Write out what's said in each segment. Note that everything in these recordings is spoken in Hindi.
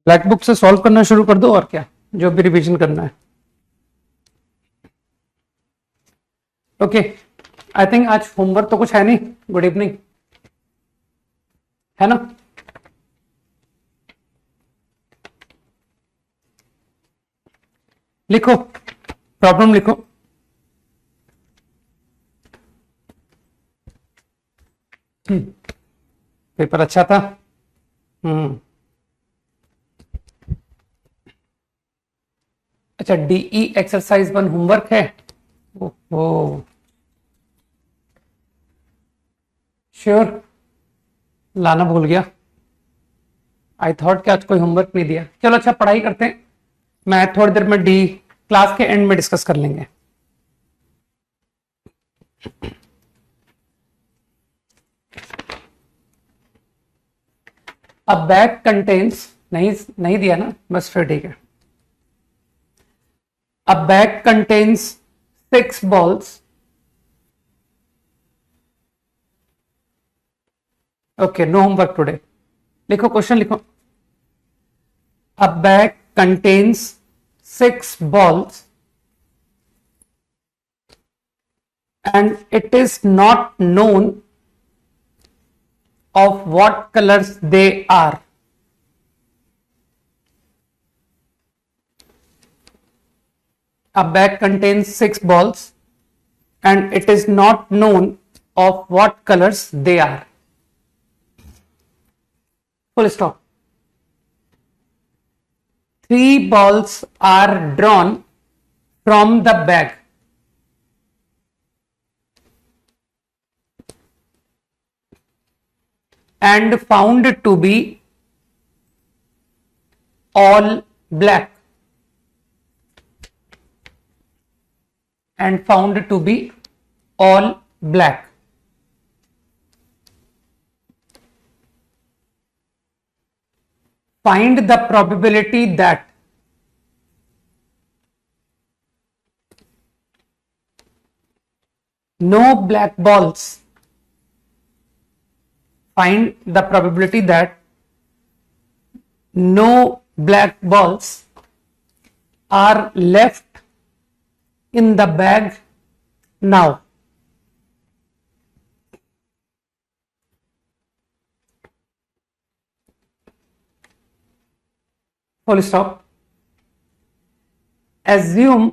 ब्लैक बुक से सॉल्व करना शुरू कर दो और क्या, जो भी रिवीजन करना है। ओके, आई थिंक आज होमवर्क तो कुछ है नहीं। गुड इवनिंग, है ना? लिखो, प्रॉब्लम लिखो। पेपर अच्छा था। हम्म। अच्छा, डीई एक्सरसाइज 1 होमवर्क है। ओहो, श्योर, लाना भूल गया। आई थॉट कि आज कोई होमवर्क नहीं दिया। चलो अच्छा, पढ़ाई करते हैं। मैं थोड़ी देर में डी क्लास के एंड में डिस्कस कर लेंगे। अ बैग कंटेन्स, नहीं नहीं दिया ना, बस फिर ठीक है। A bag contains 6 balls. Okay, no homework today. लिखो, क्वेश्चन लिखो। A bag contains 6 balls and it is not known of what colors they are. A bag contains 6 balls and it is not known of what colors they are. Full stop. 3 balls are drawn from the bag and found to be all black. And found to be all black. Find the probability that no black balls. Find the probability that no black balls are left in the bag now. Full stop. Assume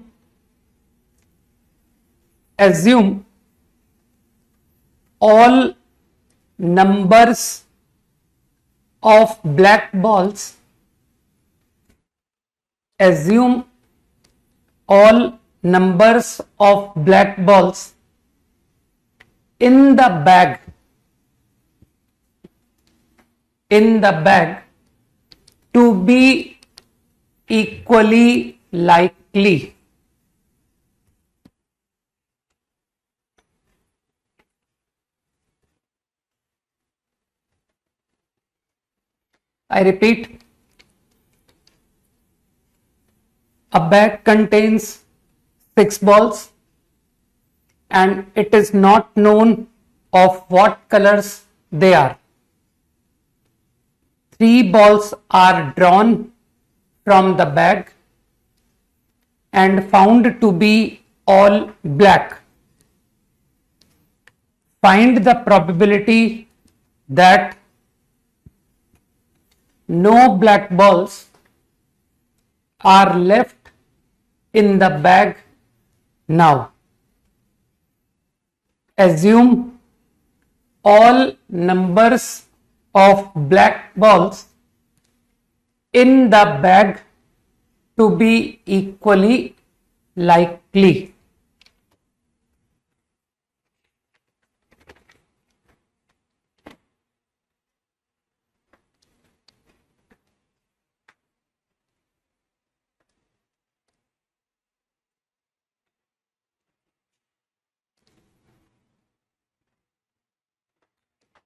all numbers of black balls. Assume all numbers of black balls in the bag to be equally likely. I repeat, a bag contains 6 balls and it is not known of what colors they are. 3 balls are drawn from the bag and found to be all black. Find the probability that no black balls are left in the bag now. Assume all numbers of black balls in the bag to be equally likely.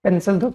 Pencil दो।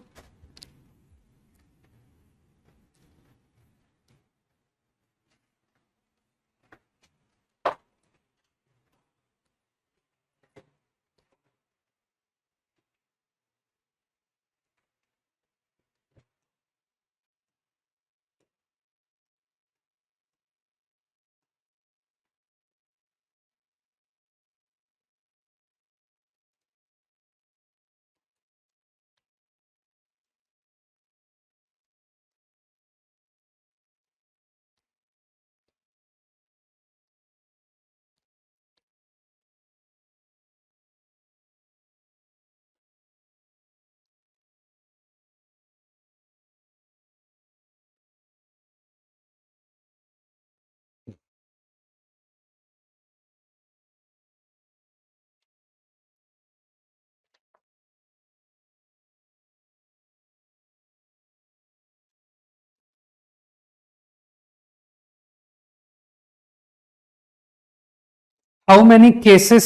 हाउ मेनी केसेस,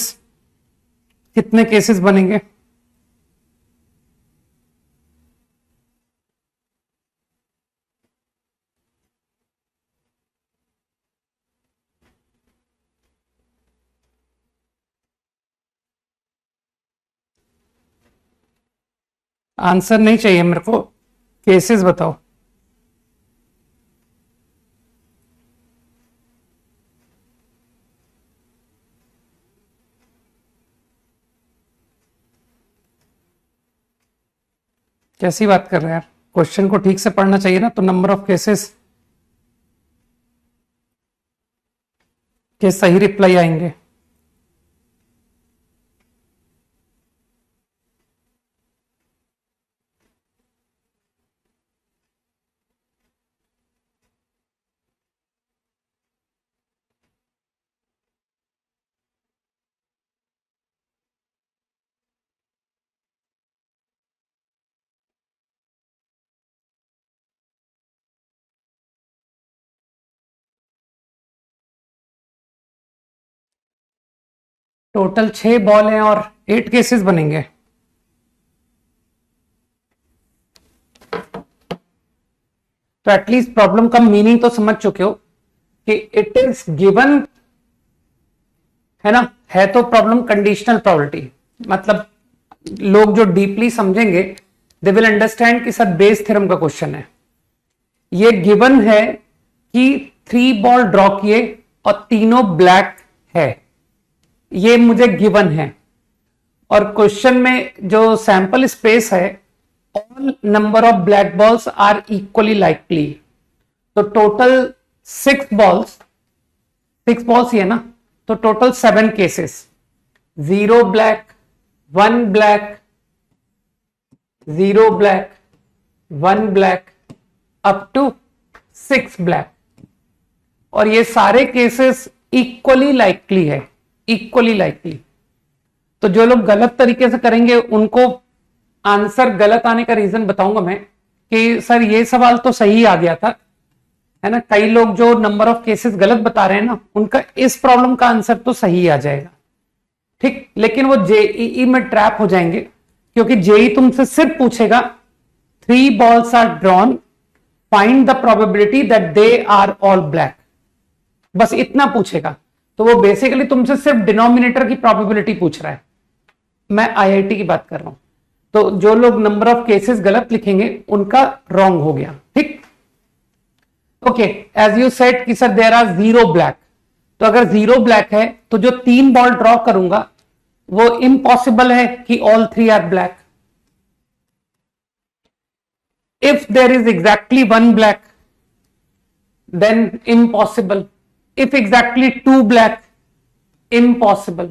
कितने केसेस बनेंगे? आंसर नहीं चाहिए मेरे को, केसेस बताओ। कैसी बात कर रहे हैं यार, क्वेश्चन को ठीक से पढ़ना चाहिए ना। तो नंबर ऑफ केसेस के सही रिप्लाई आएंगे। टोटल 6 बॉल हैं और 8 केसेस बनेंगे। तो एटलीस्ट प्रॉब्लम का मीनिंग तो समझ चुके हो कि इट इज गिवन, है ना। है तो प्रॉब्लम कंडीशनल प्रोबेबिलिटी, मतलब लोग जो डीपली समझेंगे दे विल अंडरस्टैंड कि सर बेस थ्योरम का क्वेश्चन है। ये गिवन है कि 3 बॉल ड्रॉ किए और तीनों ब्लैक है, ये मुझे गिवन है। और क्वेश्चन में जो सैंपल स्पेस है, all number of black balls are equally likely. तो टोटल 6 बॉल्स, 6 बॉल्स ही है ना, तो total 7 cases, 0 black, 1 black, 0 black, 1 black, up to 6 black. और ये सारे केसेस इक्वली लाइकली है, इक्वली लाइकली। तो जो लोग गलत तरीके से करेंगे उनको आंसर गलत आने का रीजन बताऊंगा मैं कि सर ये सवाल तो सही आ गया था, है ना। कई लोग जो नंबर ऑफ केसेस गलत बता रहे हैं ना, उनका इस प्रॉब्लम का आंसर तो सही आ जाएगा, ठीक। लेकिन वो जेईई में ट्रैप हो जाएंगे, क्योंकि जेई तुमसे सिर्फ पूछेगा 3 balls are drawn, find the probability that they are all black, बस इतना पूछेगा। तो वो बेसिकली तुमसे सिर्फ डिनोमिनेटर की प्रोबेबिलिटी पूछ रहा है। मैं आईआईटी की बात कर रहा हूं। तो जो लोग नंबर ऑफ केसेस गलत लिखेंगे उनका रॉन्ग हो गया, ठीक। ओके, एज यू सेड कि सर देयर आर 0 ब्लैक, तो अगर 0 ब्लैक है तो जो 3 बॉल ड्रॉ करूंगा वो इम्पॉसिबल है कि all 3 are black. If there is exactly 1 black then impossible, if exactly 2 black, impossible.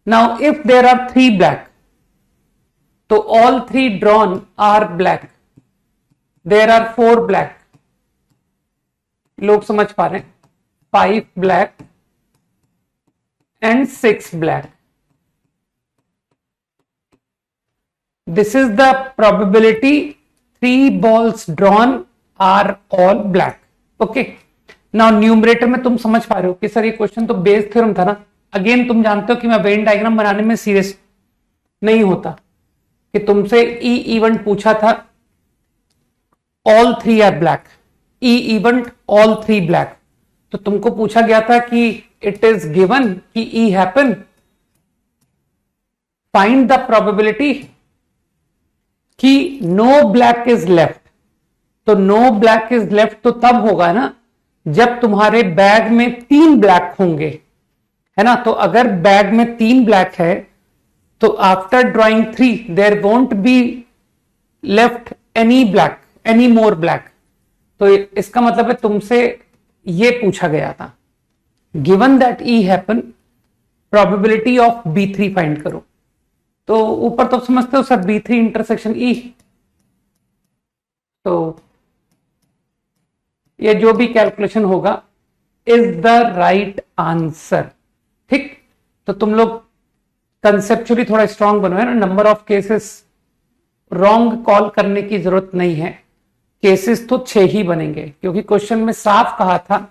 Now if there are 3 black, so all 3 drawn are black, there are 4 black, लोग समझ पा रहे हैं, 5 black and 6 black. This is the probability 3 balls drawn are all black. Okay. Now numerator में तुम समझ पा रहे हो कि सर ये क्वेश्चन तो बेस थ्योरम था ना। अगेन तुम जानते हो कि मैं वेन डायग्राम बनाने में सीरियस नहीं होता, कि तुमसे ई इवेंट पूछा था all 3 are black, E event all 3 black. तो तुमको पूछा गया था कि इट इज गिवन कि ई हैपन, फाइंड द प्रोबेबिलिटी कि नो ब्लैक इज लेफ्ट। तो नो ब्लैक इज लेफ्ट तो तब होगा ना जब तुम्हारे बैग में 3 ब्लैक होंगे, है ना। तो अगर बैग में 3 ब्लैक है तो after drawing 3 there won't be left any black, any more black. तो इसका मतलब है तुमसे ये पूछा गया था, given that E happen, probability of B3 find करो। तो ऊपर तो समझते हो सर B3 इंटरसेक्शन ई, तो ये जो भी कैलकुलेशन होगा इज द राइट आंसर, ठीक। तो तुम लोग कंसेप्चुअली थोड़ा स्ट्रांग बनो, है ना। Number of cases wrong call करने की जरूरत नहीं है, केसेस तो 6 ही बनेंगे, क्योंकि क्वेश्चन में साफ कहा था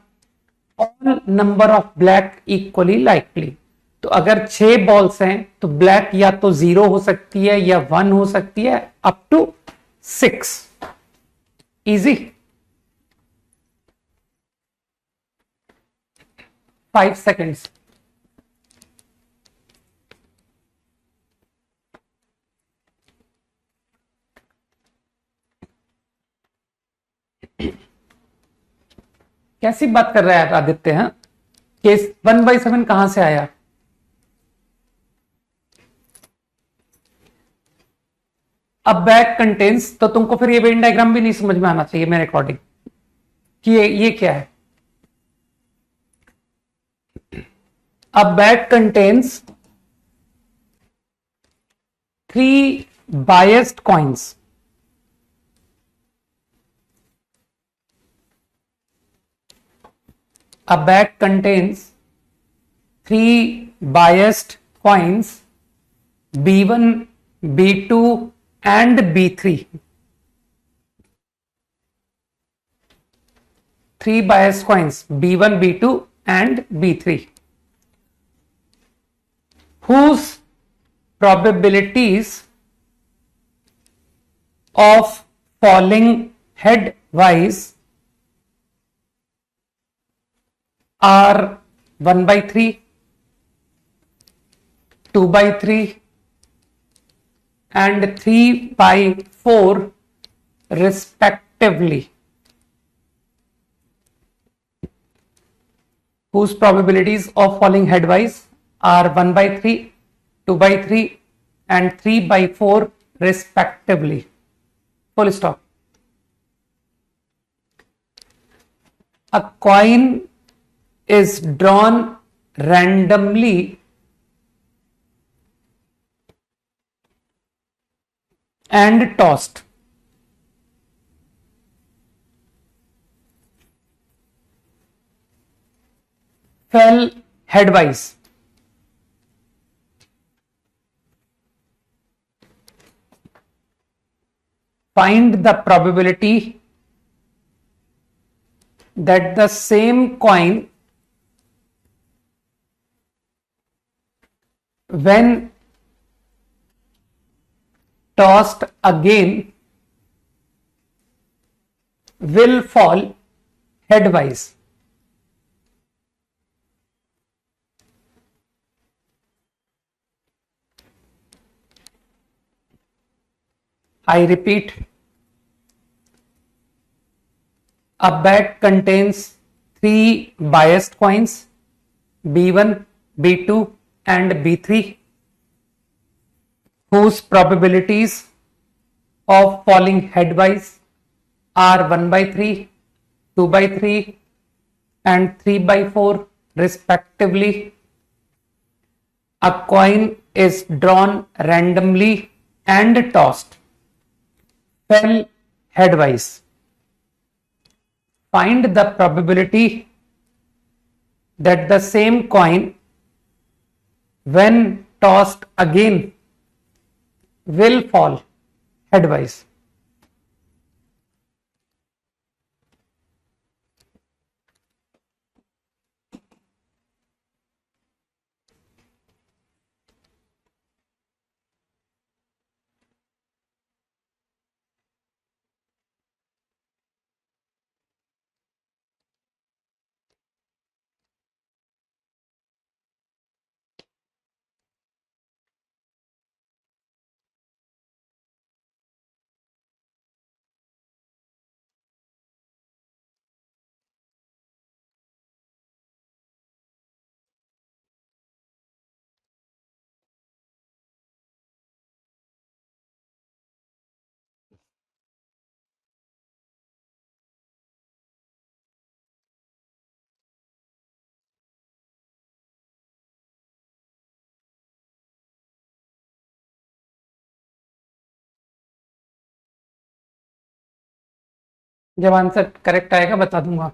all number of black equally likely. तो अगर 6 बॉल्स हैं तो ब्लैक या तो 0 हो सकती है या 1 हो सकती है, अप टू 6। इजी। 5 सेकेंड्स। कैसी बात कर रहा है आदित्य? हैं केस 1/7 कहां से आया? अब बैग कंटेन्स, तो तुमको फिर ये वेन डायग्राम भी नहीं समझ में आना चाहिए मेरे अकॉर्डिंग कि ये क्या है। अब bag contains 3 biased coins. A bag contains 3 biased coins, B1, B2 and B3. 3 biased coins, B1, B2 and B3, whose probabilities of falling headwise are 1/3, 2/3 and 3/4 respectively, whose probabilities of falling headwise are 1/3, 2/3 and 3/4 respectively. Full stop. A coin is drawn randomly and tossed. Fell headwise. Find the probability that the same coin, when tossed again, will fall headwise. I repeat, a bag contains 3 biased coins, B1, B2 and B3, whose probabilities of falling headwise are 1/3, 2/3 and 3/4 respectively. A coin is drawn randomly and tossed. Fell headwise. Find the probability that the same coin, when tossed again, will fall headwise. जब आंसर करेक्ट आएगा बता दूंगा।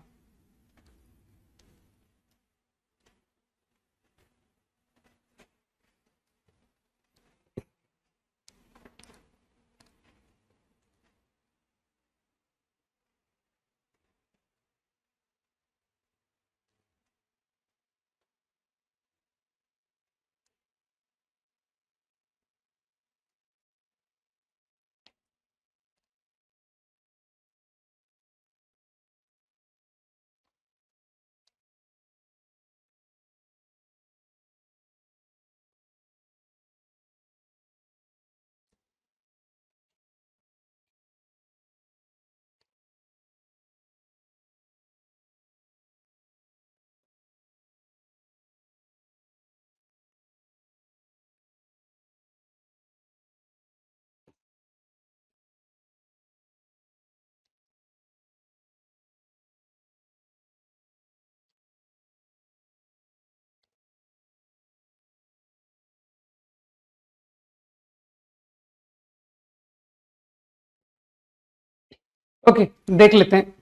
ओके, देख लेते हैं।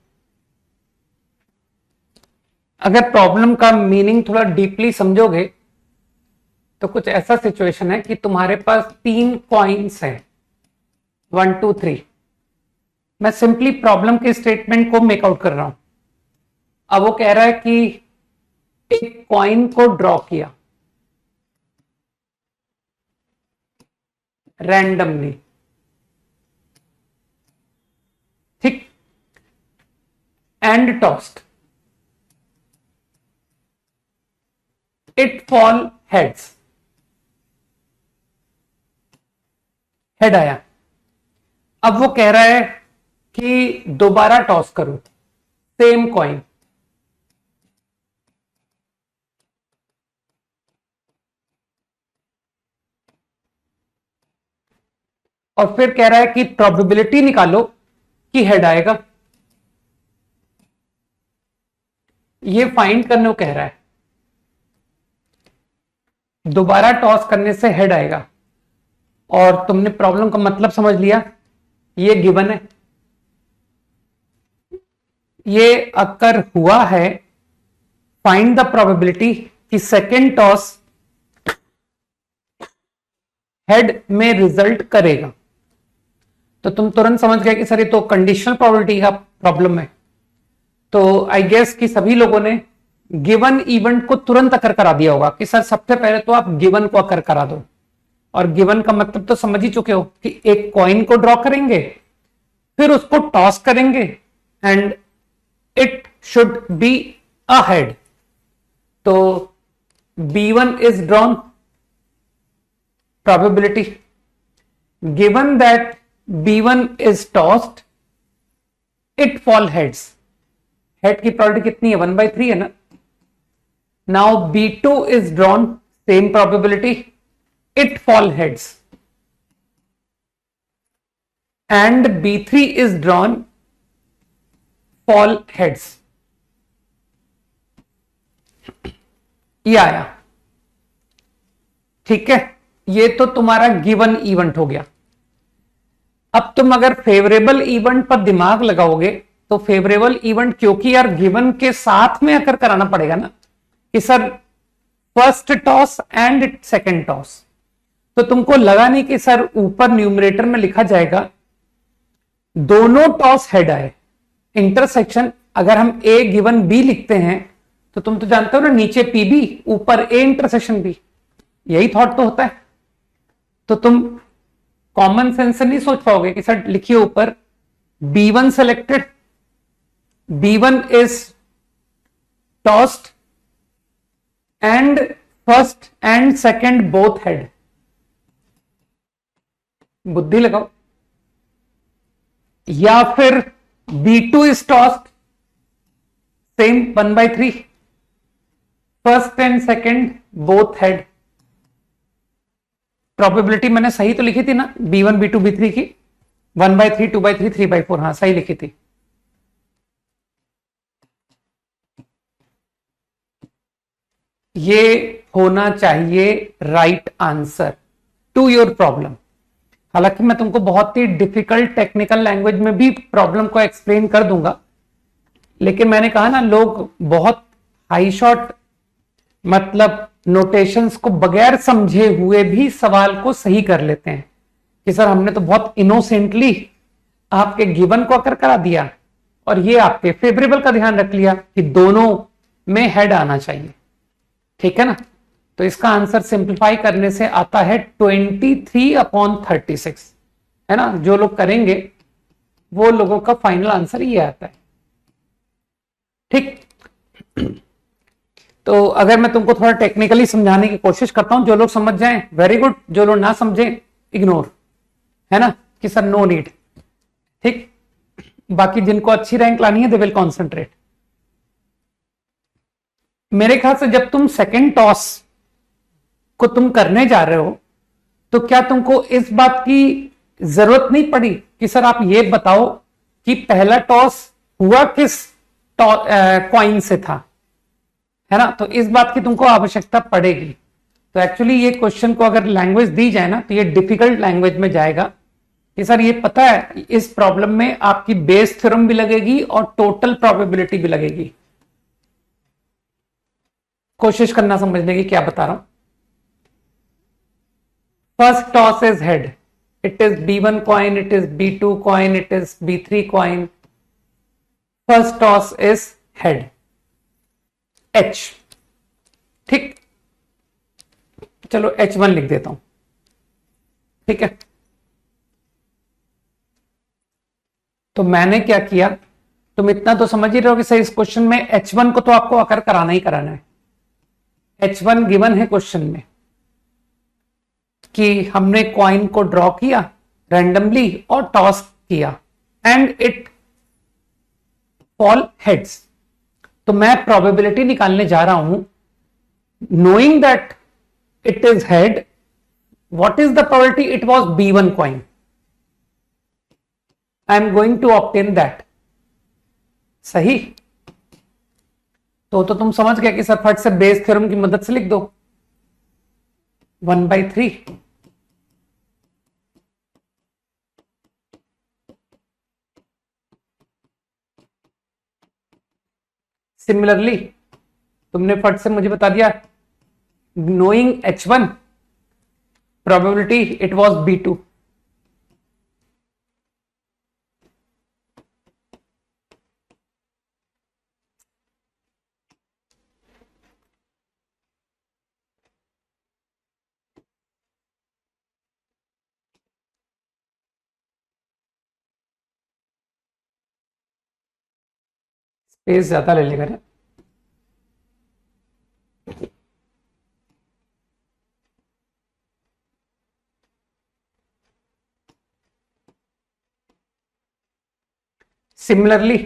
अगर प्रॉब्लम का मीनिंग थोड़ा डीपली समझोगे तो कुछ ऐसा सिचुएशन है कि तुम्हारे पास 3 कॉइन्स हैं, 1 2 3। मैं सिंपली प्रॉब्लम के स्टेटमेंट को मेकआउट कर रहा हूं। अब वो कह रहा है कि एक कॉइन को ड्रॉ किया रैंडमली, ठीक, and tossed, it fall heads, head आया। अब वो कह रहा है कि दोबारा टॉस करूं सेम कॉइन, और फिर कह रहा है कि प्रोबेबिलिटी निकालो कि हेड आएगा। ये फाइंड करने को कह रहा है। दोबारा टॉस करने से हेड आएगा, और तुमने प्रॉब्लम का मतलब समझ लिया। ये गिवन है, ये अकर हुआ है। फाइंड द प्रोबेबिलिटी कि सेकेंड टॉस हेड में रिजल्ट करेगा। तो तुम तुरंत समझ गए कि सर ये तो कंडीशनल प्रोबेबिलिटी का प्रॉब्लम है। तो आई गेस कि सभी लोगों ने गिवन इवेंट को तुरंत अकर करा दिया होगा कि सर सबसे पहले तो आप गिवन को अकर करा दो। और गिवन का मतलब तो समझ ही चुके हो कि एक कॉइन को ड्रॉ करेंगे, फिर उसको टॉस करेंगे and it should be a head. तो B1 is drawn, probability given that B1 is tossed, it fall heads. Head की प्रोबेबिलिटी कितनी है? 1/3 है ना। Now B2 is drawn, same probability, it fall heads. And B3 is drawn, fall heads. ये आया, ठीक है। ये तो तुम्हारा गिवन इवेंट हो गया। अब तुम अगर फेवरेबल इवेंट पर दिमाग लगाओगे तो फेवरेबल इवेंट, क्योंकि यार गिवन के साथ में अकर कराना पड़ेगा ना कि sir first toss and second toss. तो तुमको लगा नहीं कि सर ऊपर न्यूमरेटर में लिखा जाएगा दोनों टॉस हेड आए, इंटरसेक्शन। अगर हम ए गिवन बी लिखते हैं तो तुम तो जानते हो ना, नीचे पी बी ऊपर ए इंटरसेक्शन बी, यही थॉट तो होता है। तो तुम कॉमन सेंस से नहीं सोच पाओगे कि सर लिखिए ऊपर B1 selected, B1 is tossed and first and second both head. बुद्धि लगाओ। या फिर B2 is tossed, same 1/3, first and second both head. Probability मैंने सही तो लिखी थी ना, B1 B2 B3 की, 1/3 2/3 3/4, हाँ सही लिखी थी। ये होना चाहिए right answer to your problem. हालांकि मैं तुमको बहुत ही डिफिकल्ट टेक्निकल लैंग्वेज में भी प्रॉब्लम को एक्सप्लेन कर दूंगा, लेकिन मैंने कहा ना, लोग बहुत हाई शॉट मतलब नोटेशंस को बगैर समझे हुए भी सवाल को सही कर लेते हैं कि सर हमने तो बहुत इनोसेंटली आपके गिवन को अकर करा दिया और ये आपके फेवरेबल का ध्यान रख लिया कि दोनों में हेड आना चाहिए, ठीक है ना। तो इसका आंसर सिंप्लीफाई करने से आता है 23/36, है ना। जो लोग करेंगे वो लोगों का फाइनल आंसर ये आता है, ठीक। तो अगर मैं तुमको थोड़ा टेक्निकली समझाने की कोशिश करता हूं, जो लोग समझ जाएं वेरी गुड, जो लोग ना समझे इग्नोर, है ना, कि सर नो नीड, ठीक। बाकी जिनको अच्छी रैंक लानी है दे विल कॉन्सेंट्रेट। मेरे ख्याल से जब तुम सेकंड टॉस को तुम करने जा रहे हो तो क्या तुमको इस बात की जरूरत नहीं पड़ी कि सर आप ये बताओ कि पहला टॉस हुआ किस कॉइन से था, है ना। तो इस बात की तुमको आवश्यकता पड़ेगी। तो एक्चुअली ये क्वेश्चन को अगर लैंग्वेज दी जाए ना तो ये डिफिकल्ट लैंग्वेज में जाएगा कि सर ये पता है इस प्रॉब्लम में आपकी बेस थ्योरम भी लगेगी और टोटल प्रोबेबिलिटी भी लगेगी। कोशिश करना समझने की क्या बता रहा हूं। First toss is head, it is B1 coin, it is B2 coin, it is B3 coin. First toss is head, H। ठीक, चलो H1 लिख देता हूं, ठीक है। तो मैंने क्या किया, तुम इतना तो समझ ही रहे हो कि सही इस क्वेश्चन में H1 को तो आपको अकर कराना ही कराना है। H1 गिवन है क्वेश्चन में कि हमने कॉइन को ड्रॉ किया रैंडमली और टॉस किया एंड इट फॉल हेड्स। तो मैं प्रोबेबिलिटी निकालने जा रहा हूं, knowing that it is head, what is the probability, it was B1 coin, I am going to obtain that. सही, तो तुम समझ गए कि सर फट से बेस थ्योरम की मदद से लिख दो 1/3। सिमिलरली तुमने फट से मुझे बता दिया, knowing H1 probability it was B2। Space ज्यादा ले लेगा ना। सिमिलरली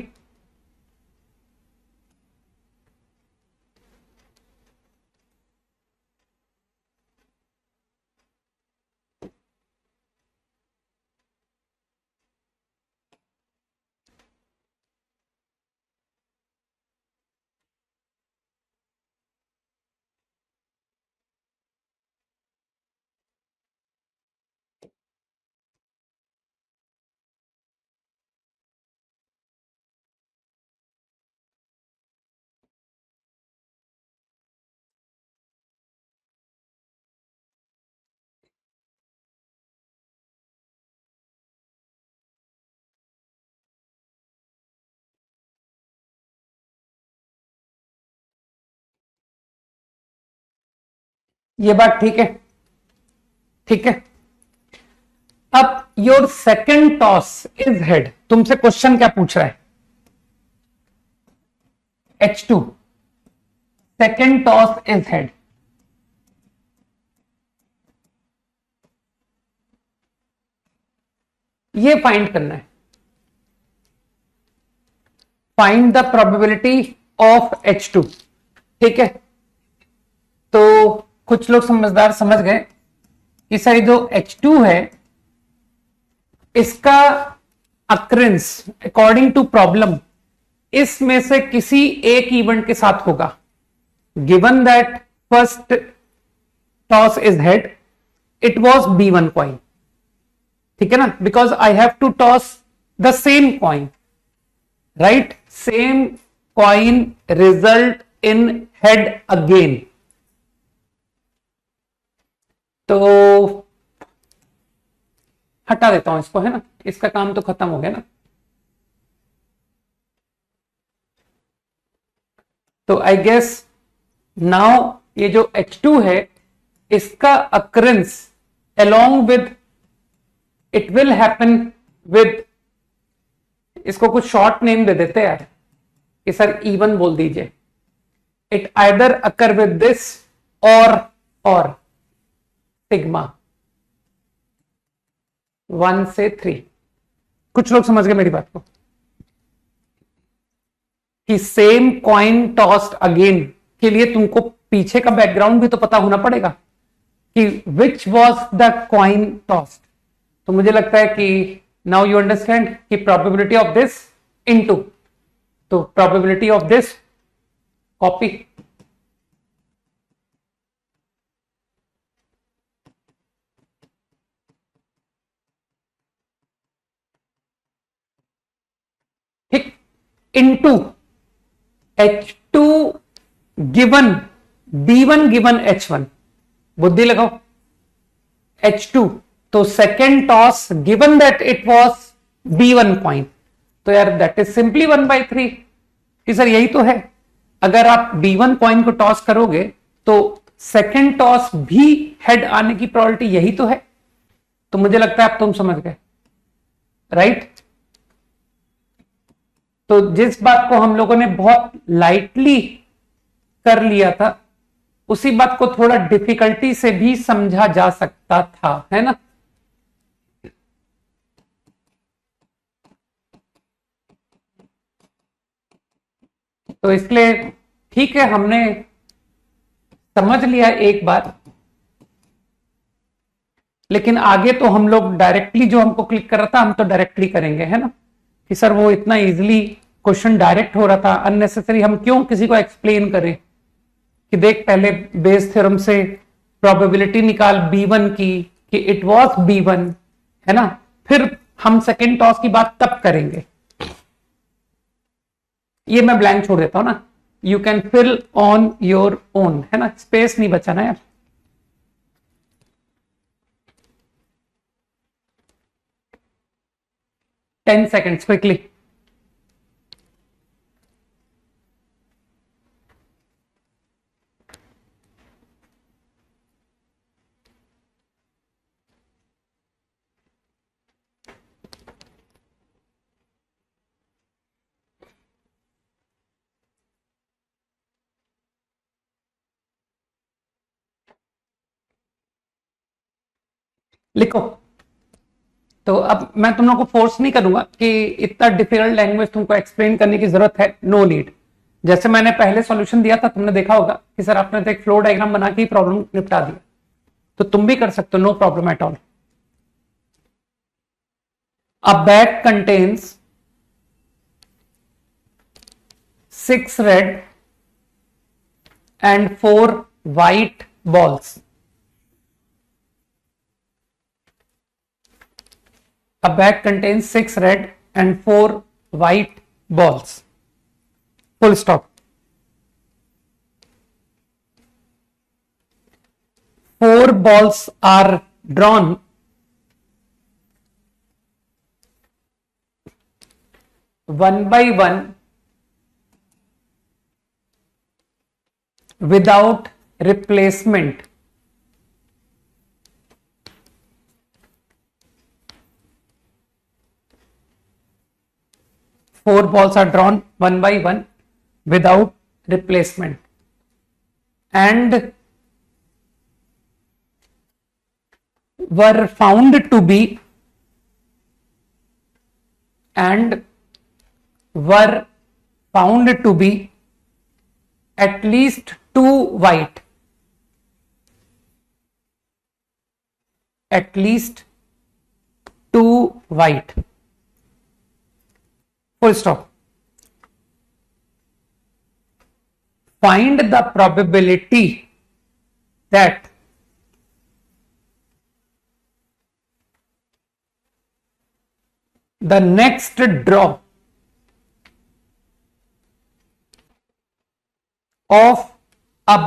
ये बात ठीक है, ठीक है। अब your second toss is head, तुमसे क्वेश्चन क्या पूछ रहा है, H2 second toss is head. ये फाइंड करना है, find the probability of H2, ठीक है। तो कुछ लोग समझदार समझ गए कि सर जो H2 है इसका अक्रेंस अकॉर्डिंग टू प्रॉब्लम इसमें से किसी एक इवेंट के साथ होगा, given that first toss is head, it was B1 coin, ठीक है ना, because I have to toss the same coin, right, same coin result in head again. तो हटा देता हूं इसको, है ना, इसका काम तो खत्म हो गया ना। तो आई गेस नाउ ये जो H2 है इसका occurrence along with, it will happen with, इसको कुछ शॉर्ट नेम दे देते हैं यार कि सर E1 बोल दीजिए। It either occur with this और सिग्मा 1 से 3। कुछ लोग समझ गए मेरी बात को कि सेम कॉइन टॉस्ड अगेन के लिए तुमको पीछे का बैकग्राउंड भी तो पता होना पड़ेगा कि which was the coin tossed. तो मुझे लगता है कि नाउ यू अंडरस्टैंड कि प्रोबेबिलिटी ऑफ दिस इनटू, तो probability of this copy, into H2 given B1 given H1, बुद्धि लगाओ, H2, तो second toss given that it was B1 point, तो यार दैट इज सिंपली 1/3 कि सर यही तो है। अगर आप B1 कॉइन को टॉस करोगे तो सेकेंड टॉस भी हेड आने की प्रोबेबिलिटी यही तो है। तो मुझे लगता है अब तुम समझ गए, राइट? तो जिस बात को हम लोगों ने बहुत लाइटली कर लिया था, उसी बात को थोड़ा डिफिकल्टी से भी समझा जा सकता था, है ना? तो इसलिए ठीक है, हमने समझ लिया एक बार, लेकिन आगे तो हम लोग डायरेक्टली जो हमको क्लिक कर रहा था हम तो डायरेक्टली करेंगे, है ना? कि सर वो इतना इजीली क्वेश्चन डायरेक्ट हो रहा था, अननेसेसरी हम क्यों किसी को एक्सप्लेन करें कि देख पहले बेस थ्योरम से प्रोबेबिलिटी निकाल B1 की कि इट वाज B1, है ना? फिर हम सेकेंड टॉस की बात तब करेंगे। ये मैं ब्लैंक छोड़ देता हूं ना, you can fill on your own, है ना? स्पेस नहीं बचा ना यार। Ten seconds quickly. लिखो। तो अब मैं तुम लोग को फोर्स नहीं करूंगा कि इतना डिफिकल्ट लैंग्वेज तुमको एक्सप्लेन करने की जरूरत है, नो नीड। जैसे मैंने पहले सॉल्यूशन दिया था, तुमने देखा होगा कि सर आपने तो एक फ्लो डायग्राम बना के ही प्रॉब्लम निपटा दिया, तो तुम भी कर सकते हो, no problem at all. A bag contains 6 red and 4 white balls. A bag contains 6 red and 4 white balls. Full stop. 4 balls are drawn one by one without replacement. Four balls are drawn one by one without replacement and were found to be at least 2 white, at least 2 white. Full stop. Find the probability that the next draw of a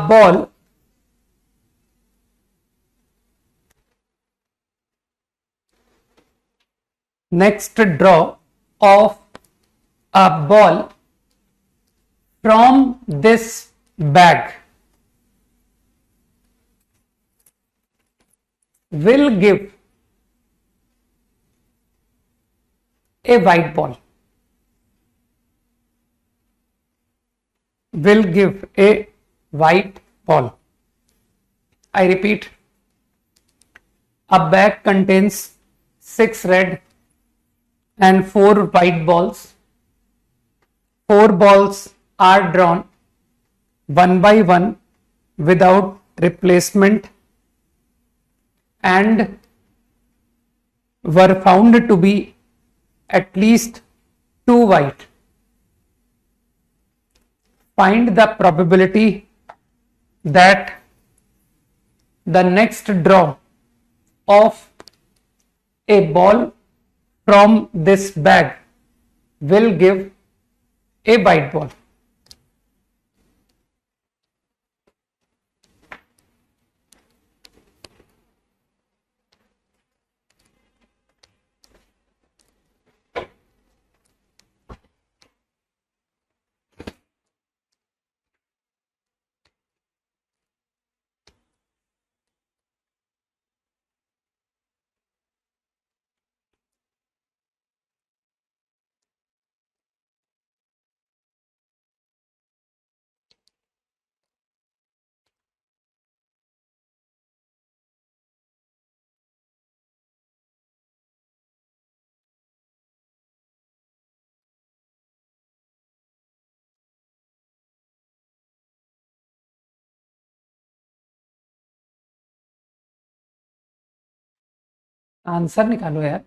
ball from this bag will give a white ball. Will give a white ball. I repeat, a bag contains 6 red and 4 white balls. 4 balls are drawn one by one without replacement and were found to be at least 2 white. Find the probability that the next draw of a ball from this bag will give A white ball. Answer निकालो यार।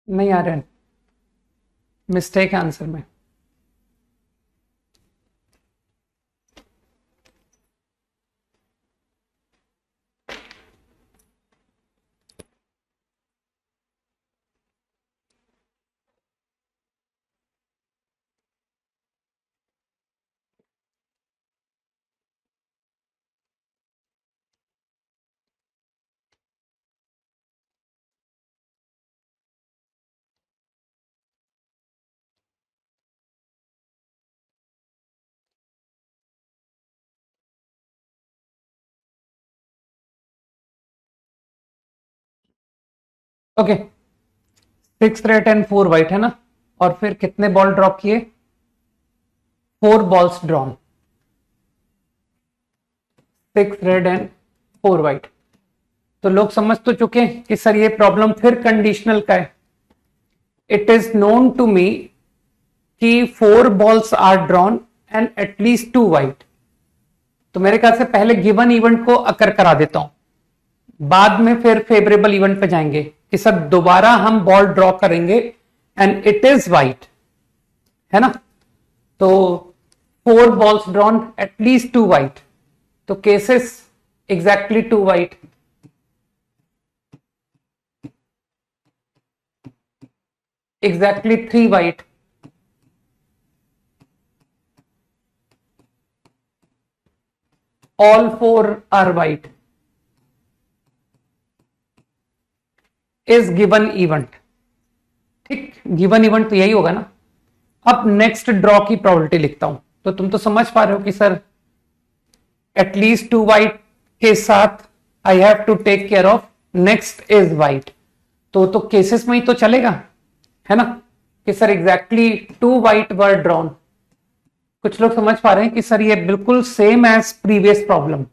नहीं आ रहे हैं, मिस्टेक है आंसर में। ओके, 6 रेड एंड 4 व्हाइट है ना, और फिर कितने बॉल ड्रॉप किए? 4 balls drawn, 6 red and 4 white. तो लोग समझ तो चुके हैं कि सर ये प्रॉब्लम फिर कंडीशनल का है। It is known to me कि 4 balls are drawn and at least 2 white. तो मेरे ख्याल से पहले गिवन इवेंट को अकर करा देता हूं, बाद में फिर फेवरेबल इवेंट पे जाएंगे कि सर दोबारा हम बॉल ड्रॉ करेंगे एंड इट इज व्हाइट, है ना। तो 4 बॉल्स ड्रॉन, एटलीस्ट 2 व्हाइट, तो cases exactly 2 white, exactly 3 white, all 4 are white is given event। ठीक, गिवन इवेंट तो यही होगा ना। अब नेक्स्ट ड्रॉ की प्रोबेबिलिटी लिखता हूं, तो तुम तो समझ पा रहे हो कि सर एटलीस्ट 2 व्हाइट के साथ I have to take care of next is white. तो केसेस में ही तो चलेगा, है ना, कि sir exactly 2 white were drawn. कुछ लोग समझ पा रहे हैं कि सर ये बिल्कुल same as previous problem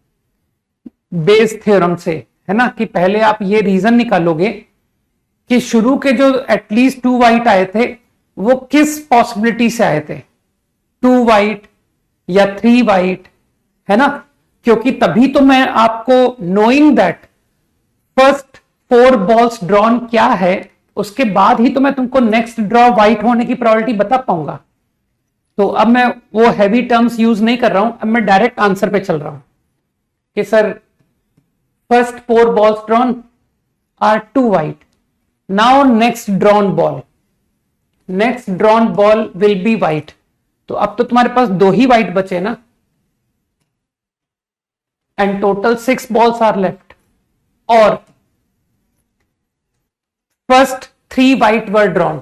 base theorem से, है ना, कि पहले आप ये रीजन निकालोगे कि शुरू के जो एटलीस्ट 2 व्हाइट आए थे वो किस पॉसिबिलिटी से आए थे, 2 व्हाइट या 3 व्हाइट, है ना, क्योंकि तभी तो मैं आपको knowing that first 4 balls drawn क्या है, उसके बाद ही तो मैं तुमको नेक्स्ट ड्रॉ व्हाइट होने की प्रोबेबिलिटी बता पाऊंगा। तो अब मैं वो हैवी टर्म्स यूज नहीं कर रहा हूं, अब मैं डायरेक्ट आंसर पे चल रहा हूं कि sir first 4 balls drawn are 2 white. Now next drawn ball will be white. तो अब तो तुम्हारे पास 2 ही white बचे ना, and total 6 balls are left. और first 3 white were drawn.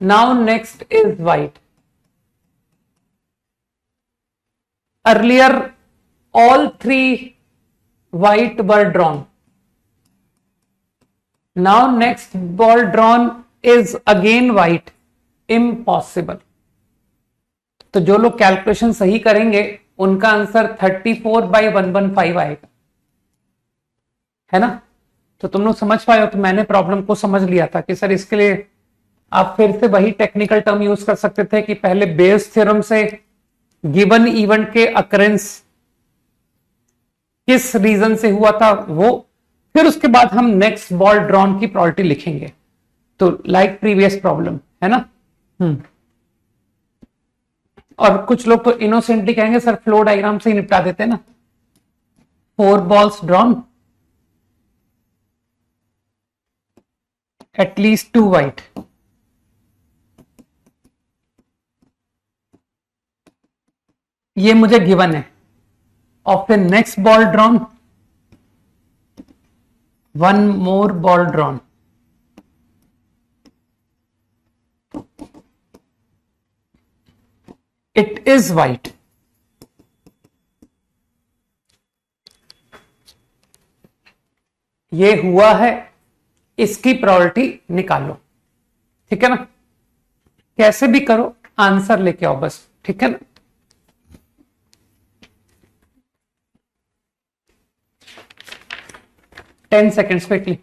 Now next is white. Earlier all 3 white were drawn. Now next ball drawn is again white. Impossible. तो जो लोग कैलकुलेशन सही करेंगे उनका आंसर 34/115 आएगा, है ना। तो तुम लोग समझ पाए हो। तो मैंने प्रॉब्लम को समझ लिया था कि सर इसके लिए आप फिर से वही टेक्निकल टर्म यूज कर सकते थे कि पहले बेयस थ्योरम से गिवन इवेंट के अकरेंस किस रीजन से हुआ था वो, फिर उसके बाद हम नेक्स्ट बॉल ड्रॉन की प्रोबेबिलिटी लिखेंगे। तो लाइक प्रीवियस प्रॉब्लम, है ना। और कुछ लोग तो इनोसेंटली कहेंगे सर फ्लो डायग्राम से ही निपटा देते हैं ना। 4 balls ड्रॉन, एटलीस्ट 2 white. ये मुझे गिवन है। और फिर next ball drawn, 1 more ball drawn. It is white. ये हुआ है, इसकी प्रोबेबिलिटी निकालो, ठीक है ना। कैसे भी करो आंसर लेके आओ बस, ठीक है ना। Ten seconds quickly.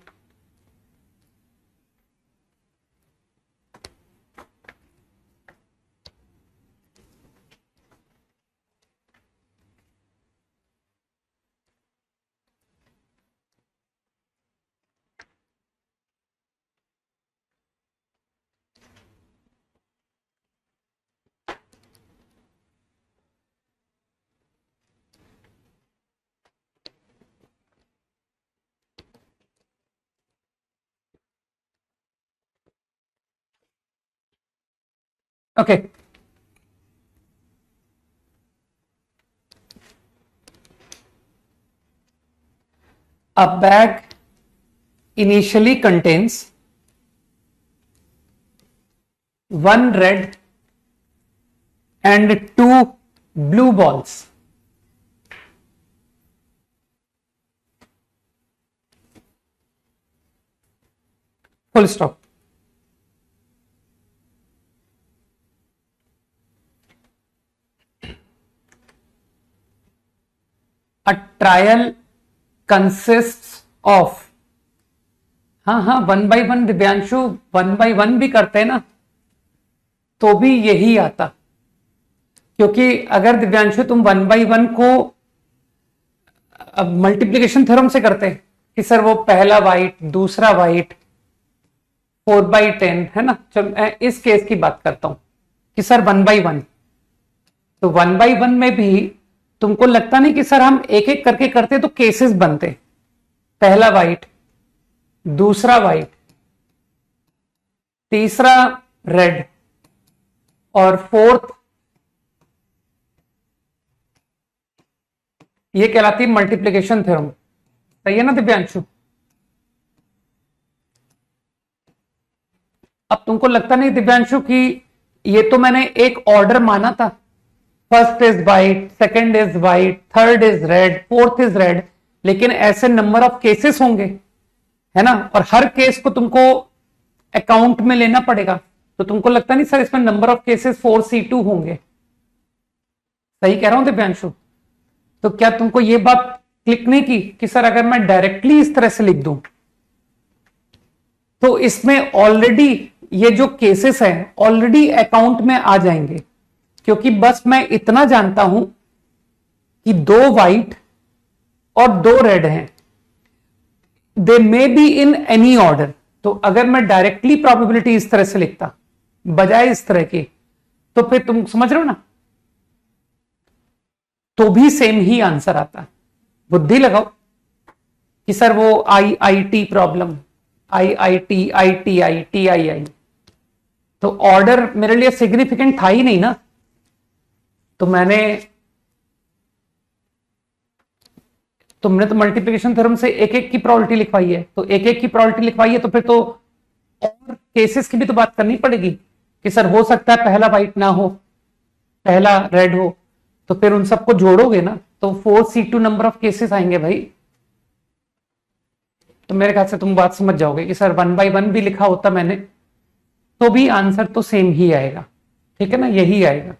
Okay. A bag initially contains 1 red and 2 blue balls. Full stop. A trial consists of, हाँ 1 by 1 दिव्यांशु 1 by 1 भी करते हैं ना तो भी यही आता, क्योंकि अगर दिव्यांशु तुम 1 by 1 को मल्टीप्लिकेशन थ्योरम से करते कि सर वो पहला वाइट दूसरा वाइट 4/10 है ना। चलो मैं इस केस की बात करता हूं कि सर 1 by 1, तो 1 by 1 में भी तुमको लगता नहीं कि सर हम एक एक करके करते तो केसेस बनते, पहला वाइट दूसरा वाइट तीसरा रेड और फोर्थ, ये कहलाती है मल्टीप्लिकेशन थ्योरम। सही है ना दिव्यांशु। अब तुमको लगता नहीं दिव्यांशु कि ये तो मैंने एक ऑर्डर माना था, first is white second is white third is red fourth is red, लेकिन ऐसे नंबर ऑफ केसेस होंगे, है ना, और हर केस को तुमको अकाउंट में लेना पड़ेगा। तो तुमको लगता नहीं सर इसमें नंबर ऑफ केसेस 4C2 होंगे। सही कह रहा हूं दिव्यांशु। तो क्या तुमको ये बात क्लिक नहीं की कि सर अगर मैं डायरेक्टली इस तरह से लिख दूं तो इसमें ऑलरेडी ये जो केसेस हैं ऑलरेडी अकाउंट में आ जाएंगे, क्योंकि बस मैं इतना जानता हूं कि 2 व्हाइट और 2 रेड हैं, they may be in any order. तो अगर मैं डायरेक्टली प्रोबेबिलिटी इस तरह से लिखता बजाय इस तरह की, तो फिर तुम समझ रहे हो ना, तो भी सेम ही आंसर आता। बुद्धि लगाओ कि सर वो IIT problem, IIT, ITI, TII, तो ऑर्डर मेरे लिए सिग्निफिकेंट था ही नहीं ना। तो तुमने तो मल्टीप्लिकेशन थ्योरम से एक एक की प्रोबेबिलिटी लिखवाई है, तो एक एक की प्रोबेबिलिटी लिखवाई है, तो फिर तो और केसेस की भी तो बात करनी पड़ेगी कि सर हो सकता है पहला व्हाइट ना हो, पहला रेड हो, तो फिर उन सबको जोड़ोगे ना तो 4C2 नंबर ऑफ केसेस आएंगे भाई। तो मेरे ख्याल से तुम बात समझ जाओगे कि सर 1 by 1 भी लिखा होता मैंने तो भी आंसर तो सेम ही आएगा, ठीक है ना, यही आएगा।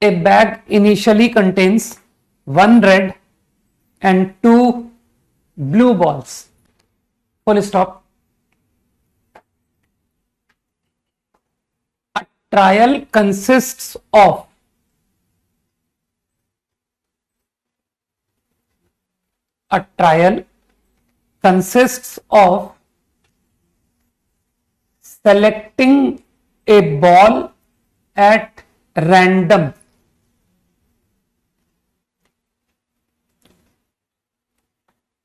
A bag initially contains 1 red and 2 blue balls. Full stop. A trial consists of selecting a ball at random.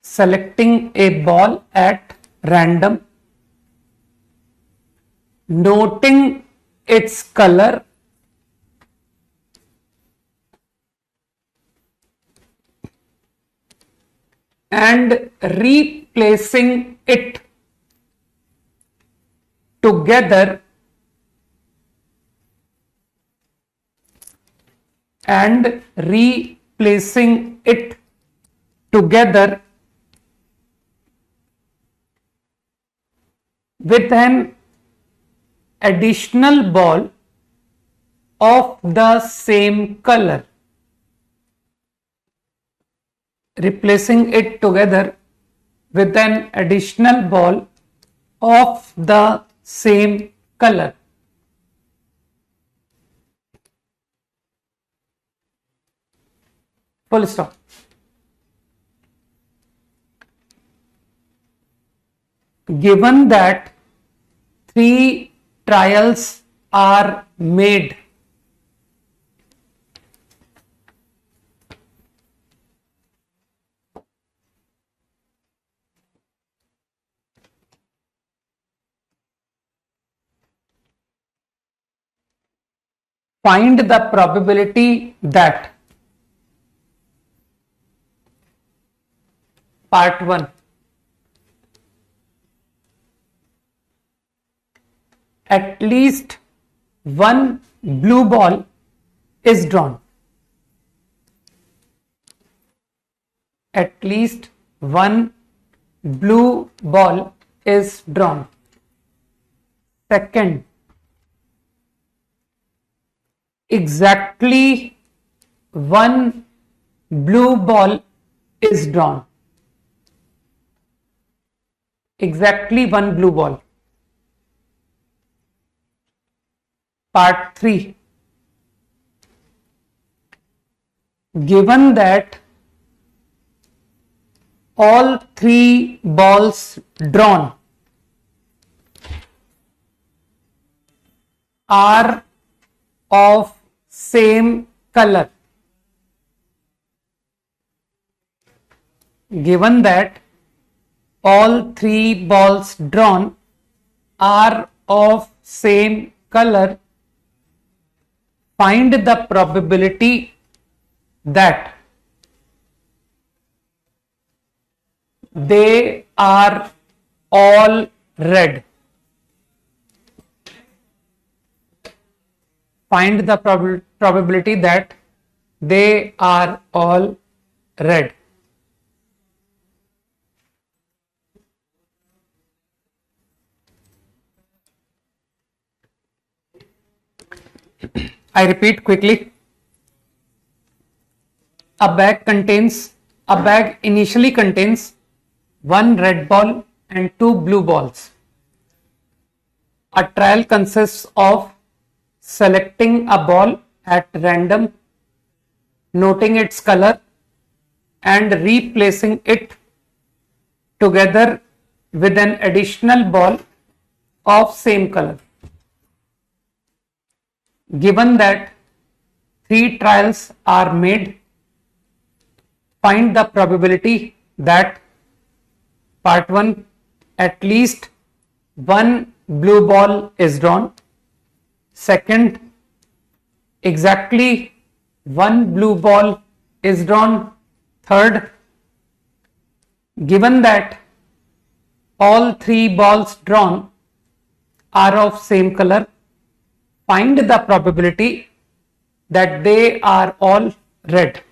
Selecting a ball at random, noting its color, and replacing it together with an additional ball of the same color. Replacing it together with an additional ball of the same color. Full stop. Given that 3 trials are made, find the probability that part 1, at least 1 blue ball is drawn. At least 1 blue ball is drawn. Second, exactly 1 blue ball is drawn. Exactly 1 blue ball. Part 3, given that all 3 balls drawn are of same color. Given that all 3 balls drawn are of same color, find the probability that they are all red. Find the probability that they are all red. I repeat quickly. A bag initially contains 1 red ball and 2 blue balls. A trial consists of selecting a ball at random, noting its color, and replacing it together with an additional ball of same color. Given that 3 trials are made, find the probability that part 1, at least one blue ball is drawn. Second, exactly one blue ball is drawn. Third, given that all 3 balls drawn are of same color, find the probability that they are all red.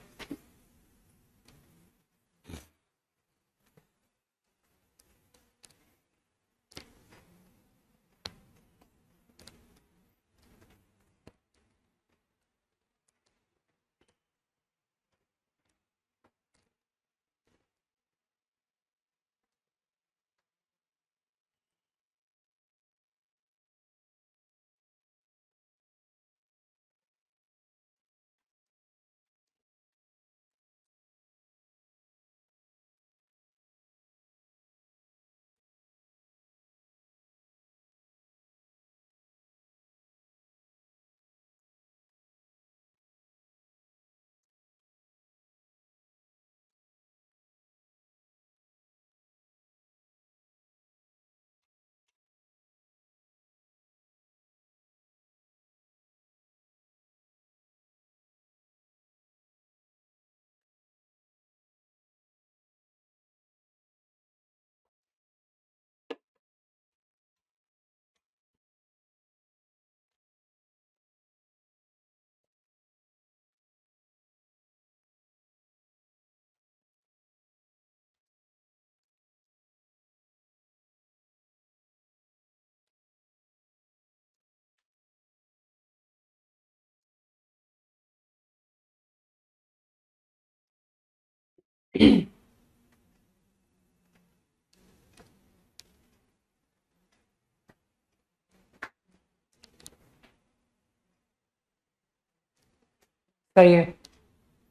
सही है,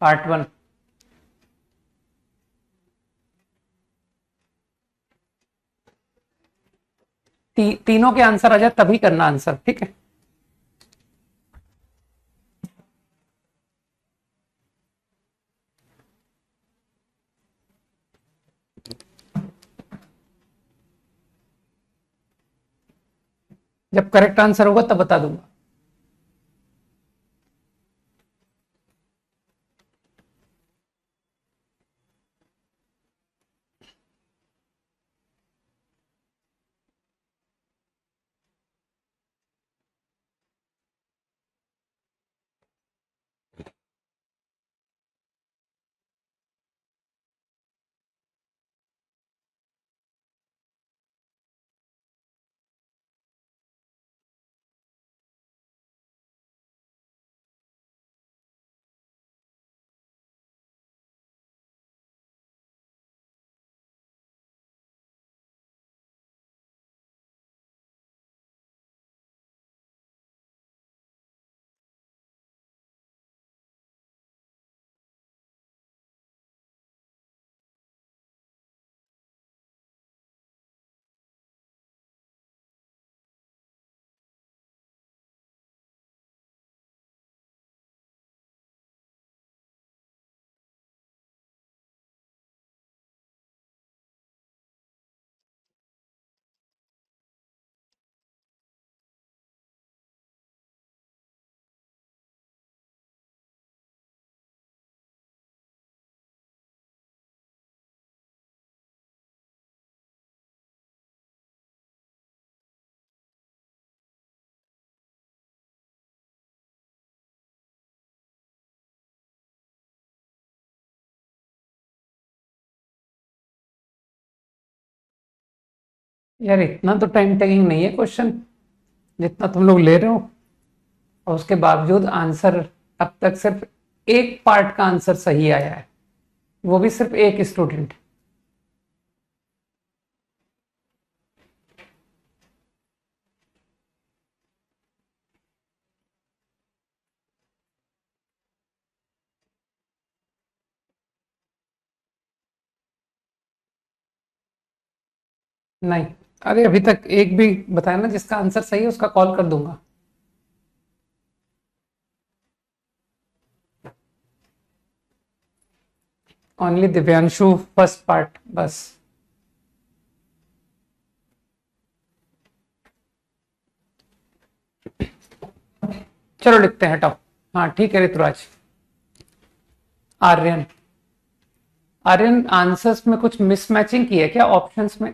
पार्ट 1। तीनों के आंसर आ जाए तभी करना आंसर, ठीक है। जब करेक्ट आंसर होगा तब बता दूंगा। यार इतना तो टाइम टेकिंग नहीं है क्वेश्चन जितना तुम लोग ले रहे हो, और उसके बावजूद आंसर अब तक सिर्फ एक पार्ट का आंसर सही आया है, वो भी सिर्फ एक स्टूडेंट। नहीं, अरे अभी तक एक भी बताया ना, जिसका आंसर सही है उसका कॉल कर दूंगा। ओनली दिव्यांशु फर्स्ट पार्ट बस। चलो लिखते हैं, हटाओ। हाँ ठीक है ऋतुराज। आर्यन, आर्यन आंसर्स में कुछ मिसमैचिंग की है क्या ऑप्शंस में?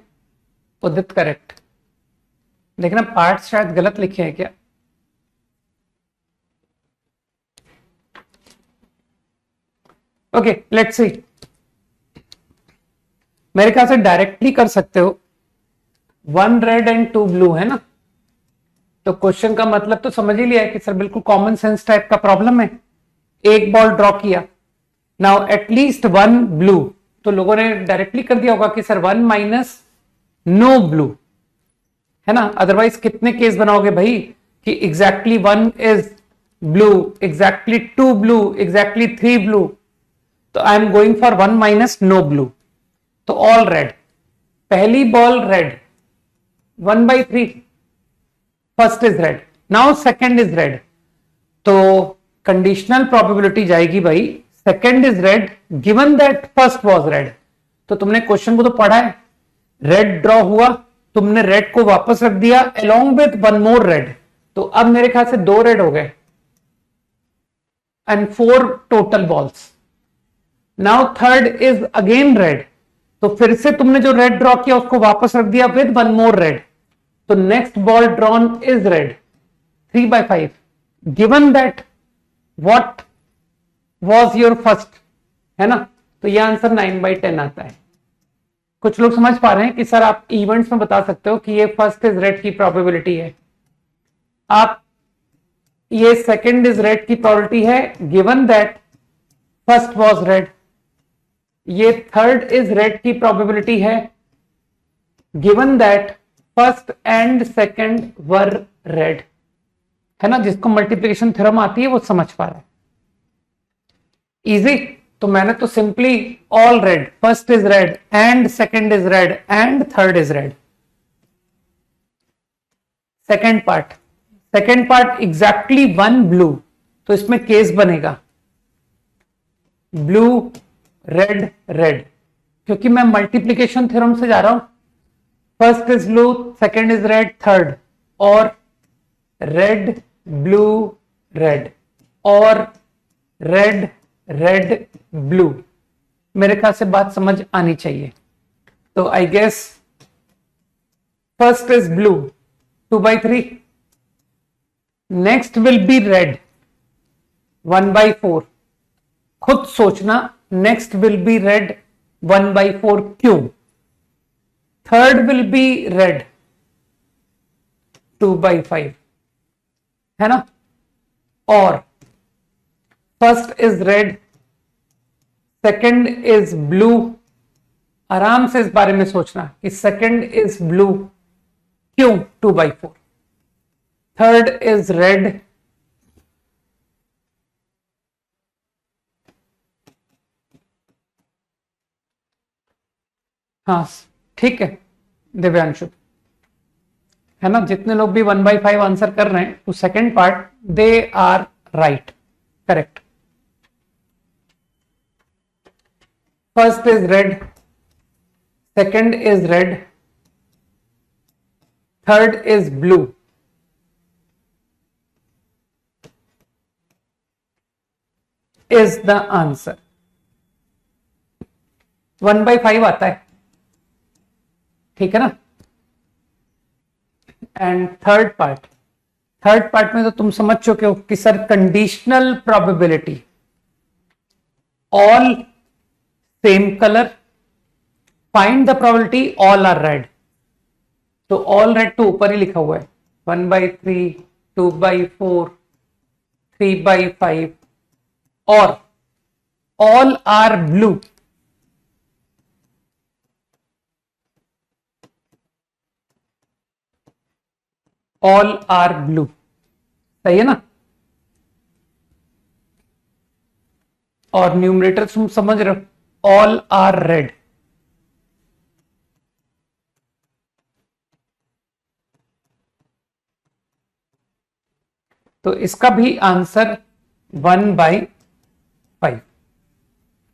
उदित करेक्ट, देखना पार्ट्स शायद गलत लिखे हैं क्या। ओके लेट्स सी, मेरे ख्याल से डायरेक्टली कर सकते हो। 1 रेड एंड 2 ब्लू है ना, तो क्वेश्चन का मतलब तो समझ ही लिया है कि सर बिल्कुल कॉमन सेंस टाइप का प्रॉब्लम है। एक बॉल ड्रॉ किया, नाउ एटलीस्ट 1 ब्लू, तो लोगों ने डायरेक्टली कर दिया होगा कि सर 1 माइनस नो ब्लू, है ना। अदरवाइज कितने केस बनाओगे भाई कि exactly 1 is blue, exactly 2 blue, exactly 3 blue. तो I am going for 1 minus no blue, तो ऑल रेड। पहली ball red, 1/3, first is red, now second is red, तो कंडीशनल प्रोबेबिलिटी जाएगी भाई second is red given that first was red. तो तुमने क्वेश्चन को तो पढ़ा है, रेड ड्रॉ हुआ, तुमने रेड को वापस रख दिया अलोंग विथ 1 मोर रेड, तो अब मेरे ख्याल से 2 रेड हो गए and 4 total balls. Now third is again red, तो फिर से तुमने जो रेड ड्रॉ किया उसको वापस रख दिया विद 1 मोर रेड, तो next ball drawn is red, 3/5, given that what was your first, है ना। तो यह आंसर 9/10 आता है। कुछ लोग समझ पा रहे हैं कि सर आप इवेंट्स में बता सकते हो कि ये फर्स्ट इज रेड की प्रोबेबिलिटी है, आप ये सेकंड इज रेड की प्रोबेबिलिटी है given that first was red, ये थर्ड इज रेड की प्रोबेबिलिटी है given that first and second were red, है ना। जिसको मल्टीप्लिकेशन थ्योरम आती है वो समझ पा रहा है, इजी। तो मैंने तो simply all red, first is red and second is red and third is red. Second part exactly 1 blue, तो इसमें केस बनेगा ब्लू रेड रेड, क्योंकि मैं मल्टीप्लिकेशन थ्योरम से जा रहा हूं। First is blue, second is red, third, और रेड ब्लू रेड, और रेड रेड ब्लू। मेरे ख्याल से बात समझ आनी चाहिए। तो I guess first is blue 2/3, next will be red 1/4, खुद सोचना नेक्स्ट विल बी रेड 1/4 क्यों, थर्ड विल बी रेड 2/5, है ना, और first is red, second is blue. आराम से इस बारे में सोचना कि सेकंड इज ब्लू क्यों 2/4, थर्ड इज रेड, हाँ ठीक है दिव्यांशु, है ना। जितने लोग भी 1/5 आंसर कर रहे हैं to second part, they are right, correct. First is red, second is red, third is blue, is the answer. 1/5 आता है, ठीक है ना। एंड थर्ड पार्ट में तो तुम समझ चुके हो कि sir conditional probability, all same colour, find the probability all are red, तो ऑल रेड तो ऊपर ही लिखा हुआ है 1/3, 2/4, 3/5, और all are blue, all are blue, सही है ना। और न्यूमरेटर तुम समझ रहे हो, ऑल आर रेड, तो इसका भी answer 1/5.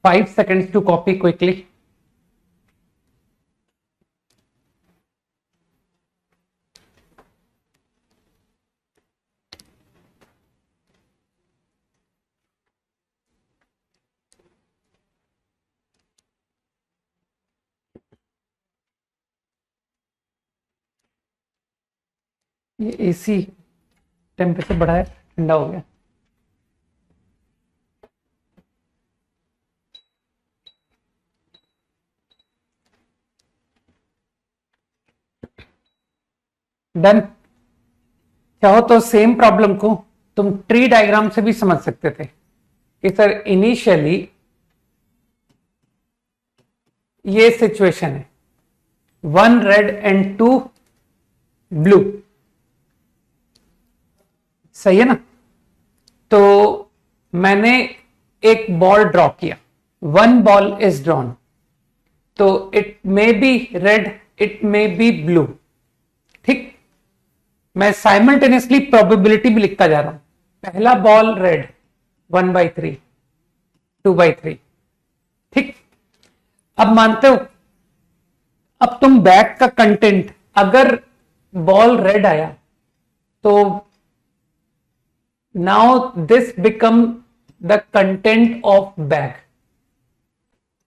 5 seconds to copy quickly. ये एसी टेम्परेचर बढ़ा है, ठंडा हो गया. डन. चाहो तो सेम प्रॉब्लम को तुम ट्री डायग्राम से भी समझ सकते थे कि सर इनिशियली ये सिचुएशन है, 1 रेड एंड 2 ब्लू. सही है ना. तो मैंने एक बॉल ड्रॉ किया, 1 बॉल इज ड्रॉन. तो it may be red, it may be blue. ठीक. मैं साइमल्टेनियसली प्रोबेबिलिटी भी लिखता जा रहा हूं. पहला बॉल रेड 1/3, 2/3. ठीक. अब मानते हो, अब तुम बैग का कंटेंट, अगर बॉल रेड आया तो now this become the content of bag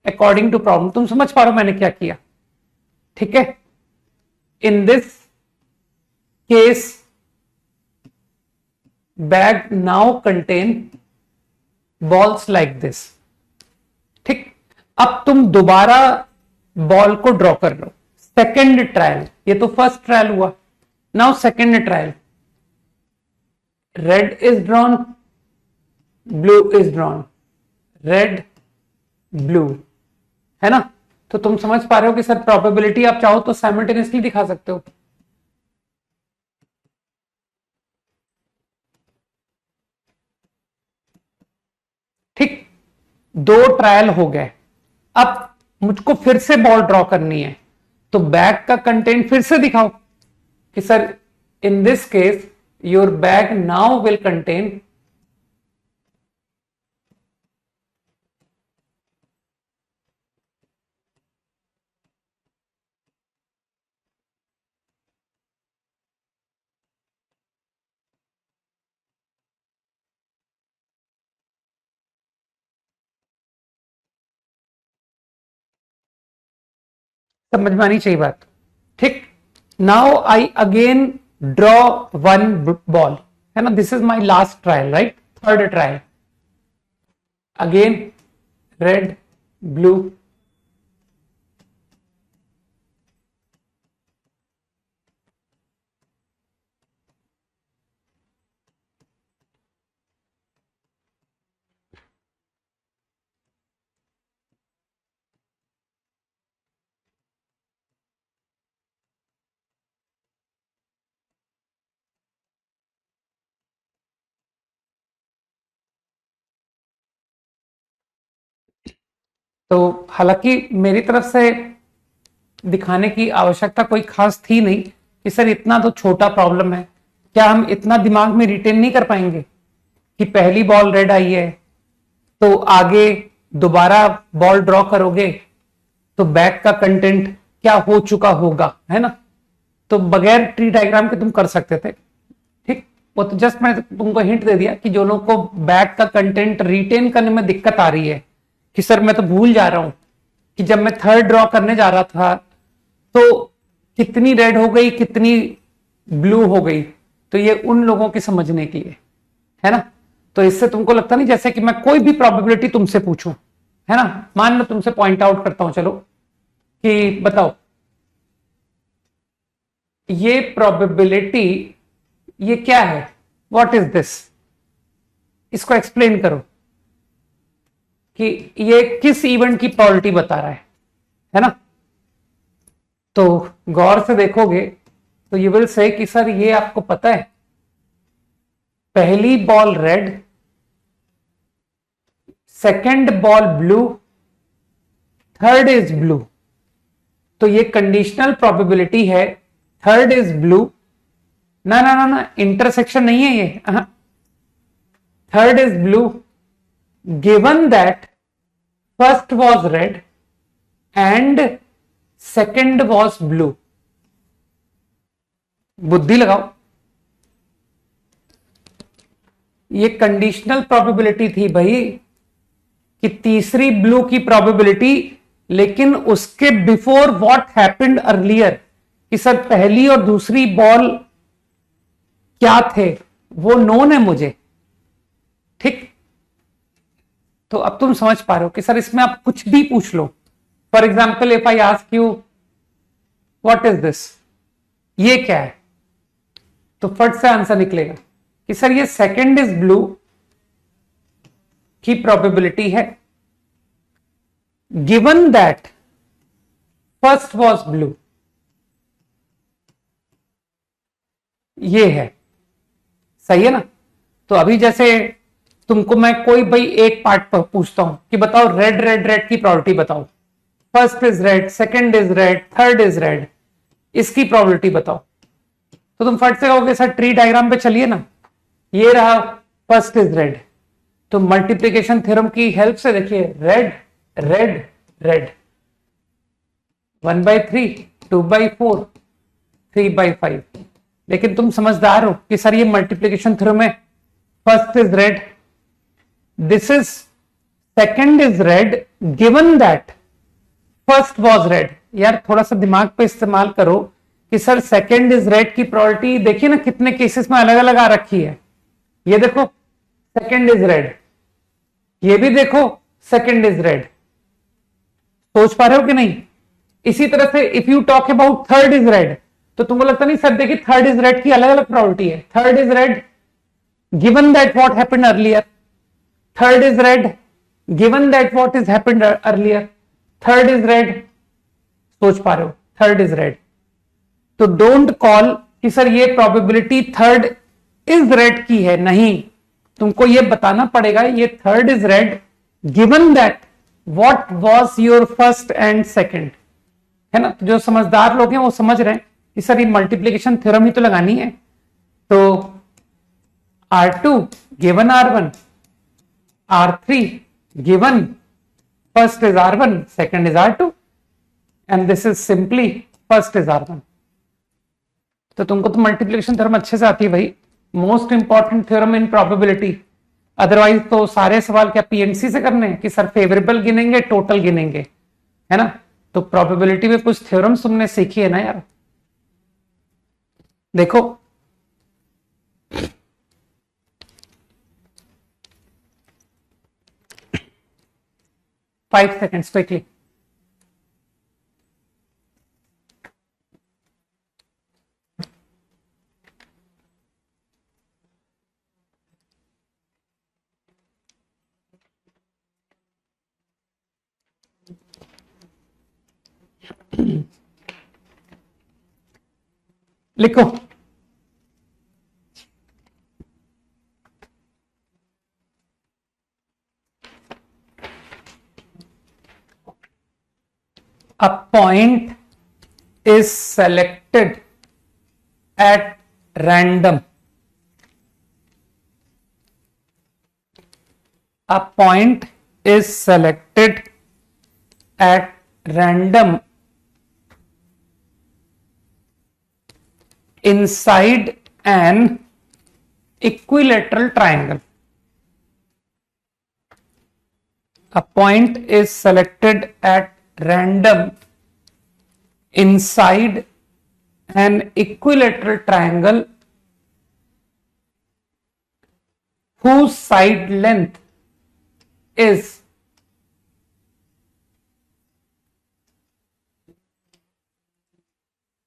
according to problem. तुम समझ पा रहे हो मैंने क्या किया. ठीक है. In this case bag now contain balls like this. ठीक. अब तुम दोबारा बॉल को ड्रॉ कर लो. सेकेंड ट्रायल, ये तो फर्स्ट ट्रायल हुआ. Now second trial, red is drawn, blue is drawn, red blue. है ना. तो तुम समझ पा रहे हो कि सर प्रोबेबिलिटी आप चाहो तो साइमल्टेनियसली दिखा सकते हो. ठीक. 2 ट्रायल हो गए. अब मुझको फिर से बॉल ड्रॉ करनी है, तो बैग का कंटेंट फिर से दिखाओ कि sir in this case your bag now will contain समझ में आनी चाहिए बात. ठीक. Now I again draw 1 ball. है ना. This is my last trial, right. Third trial. Again red, blue. तो हालांकि मेरी तरफ से दिखाने की आवश्यकता कोई खास थी नहीं कि सर इतना तो छोटा प्रॉब्लम है, क्या हम इतना दिमाग में रिटेन नहीं कर पाएंगे कि पहली बॉल रेड आई है तो आगे दोबारा बॉल ड्रॉ करोगे तो बैक का कंटेंट क्या हो चुका होगा. है ना. तो बगैर ट्री डायग्राम के तुम कर सकते थे. ठीक. वो तो जस्ट मैं तुमको हिंट दे दिया कि जो लोग को बैक का कंटेंट रिटेन करने में दिक्कत आ रही है कि सर मैं तो भूल जा रहा हूं कि जब मैं थर्ड ड्रॉ करने जा रहा था तो कितनी रेड हो गई, कितनी ब्लू हो गई. तो ये उन लोगों के समझने के लिए है ना. तो इससे तुमको लगता नहीं जैसे कि मैं कोई भी प्रोबेबिलिटी तुमसे पूछूं, है ना. मान लो तुमसे पॉइंट आउट करता हूं, चलो कि बताओ ये प्रोबेबिलिटी ये क्या है, व्हाट इज दिस, इसको एक्सप्लेन करो कि ये किस इवेंट की प्रोबेबिलिटी बता रहा है ना. तो गौर से देखोगे तो यू विल से कि सर ये आपको पता है पहली ball red, second ball blue, third is blue. तो ये कंडीशनल प्रोबेबिलिटी है, थर्ड इज ब्लू. ना ना ना ना, इंटरसेक्शन नहीं है ये. third is blue, given that first was red and second was blue. बुद्धि लगाओ. ये कंडीशनल प्रोबेबिलिटी थी भाई कि तीसरी ब्लू की प्रोबेबिलिटी, लेकिन उसके बिफोर व्हाट हैपेंड अर्लियर कि सर पहली और दूसरी बॉल क्या थे वो नोन है मुझे. ठीक, तो अब तुम समझ पा रहे हो कि सर इसमें आप कुछ भी पूछ लो. For example if I ask you what is this, ये क्या है, तो फट से आंसर निकलेगा कि सर ये सेकंड इज ब्लू की प्रोबेबिलिटी है, given that first was blue. ये है, सही है ना. तो अभी जैसे तुमको मैं कोई भाई एक पार्ट पर पूछता हूं कि बताओ रेड रेड रेड की प्रोबेबिलिटी बताओ. First is red, second is red, third is red, इसकी प्रोबेबिलिटी बताओ. तो तुम फट से कहोगे सर ट्री डायग्राम पे चलिए ना, ये रहा फर्स्ट इज रेड, तो मल्टीप्लीकेशन थ्योरम की हेल्प से देखिए रेड रेड रेड, 1/3, 2/4, 3/5. लेकिन तुम समझदार हो कि सर ये मल्टीप्लीकेशन थ्योरम है, first is red, this is second is red, given that first was red. यार थोड़ा सा दिमाग पे इस्तेमाल करो कि सर सेकंड इज रेड की प्रोबेबिलिटी देखिए ना कितने केसेस में अलग अलग आ रखी है. ये देखो सेकंड इज रेड, ये भी देखो सेकंड इज रेड. सोच पा रहे हो कि नहीं. इसी तरह से if you talk about third is red, तो तुमको लगता नहीं सर देखिए थर्ड इज रेड की अलग अलग प्रोबेबिलिटी है. Third is red given that what happened earlier, third is red given that what is happened earlier, third is red. सोच पा रहे हो, थर्ड इज रेड. तो डोंट कॉल कि सर ये प्रोबेबिलिटी थर्ड इज रेड की है, नहीं. तुमको ये बताना पड़ेगा ये third is red given that what was your first and second, है ना. तो जो समझदार लोग हैं वो समझ रहे हैं कि सर ये मल्टीप्लीकेशन थ्योरम ही तो लगानी है. तो R2 given R1, R3 given first is R1, second is R2, and this is simply first is R1. तो तुमको तो मल्टीप्लीकेशन थ्योरम अच्छे से आती है भाई, most important theorem in probability. Otherwise तो सारे सवाल क्या पीएनसी से करने हैं कि सर फेवरेबल गिनेंगे टोटल गिनेंगे, है ना. तो प्रोबेबिलिटी में कुछ थ्योरम्स तुमने सीखी है ना यार. देखो फाइव सेकेंड्स क्विकली. लिखो a point is selected at random. A point is selected at random inside an equilateral triangle. A point is selected at random inside an equilateral triangle whose side length is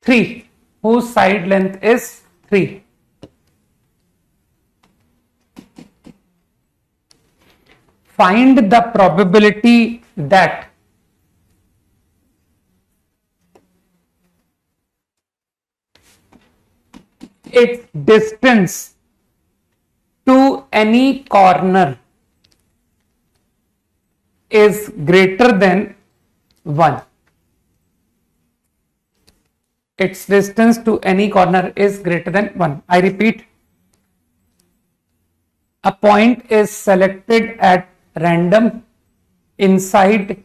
three. Whose side length is 3. Find the probability that its distance to any corner is greater than 1. Its distance to any corner is greater than 1. I repeat, A point is selected at random inside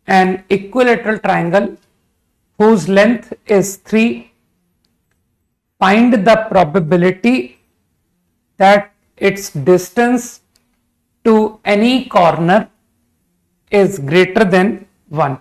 an equilateral triangle whose length is 3. Find the probability that its distance to any corner is greater than 1.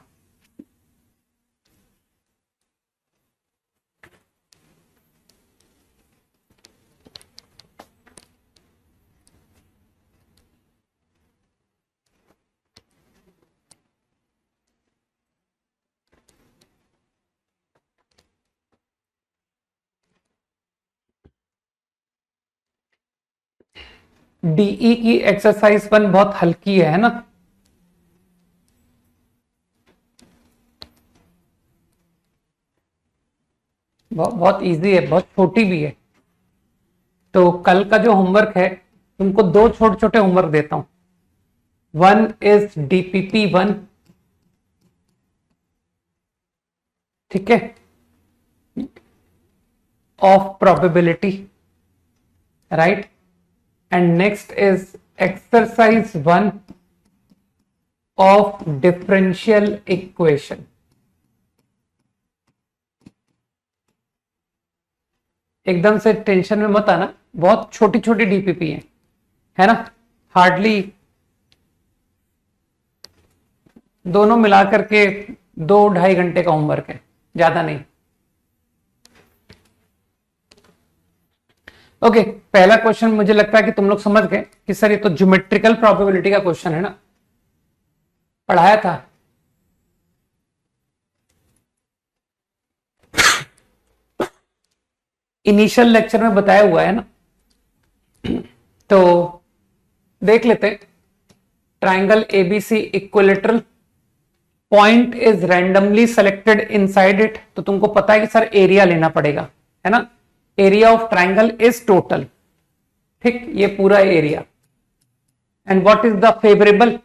DE की एक्सरसाइज 1 बहुत हल्की है ना? बहुत इजी है, बहुत छोटी भी है। तो कल का जो होमवर्क है, तुमको 2 छोटे छोटे होमवर्क देता हूं। 1 इज डीपीपी 1, ठीक है, of probability, right, and next is exercise 1 of differential equation. एकदम से टेंशन में मत आना, बहुत छोटी छोटी डीपीपी है ना? हार्डली दोनों मिलाकर के 2-2.5 घंटे का होमवर्क है, ज्यादा नहीं। ओके, पहला क्वेश्चन मुझे लगता है कि तुम लोग समझ गए कि सर ये तो ज्योमेट्रिकल प्रोबेबिलिटी का क्वेश्चन है ना, पढ़ाया था। इनिशियल लेक्चर में बताया हुआ है ना, तो देख लेते। Triangle ABC equilateral, point is randomly selected inside it, तो तुमको पता है कि सर एरिया लेना पड़ेगा, है ना? Area of triangle is total, ठीक, ये पूरा area. And what is the favourable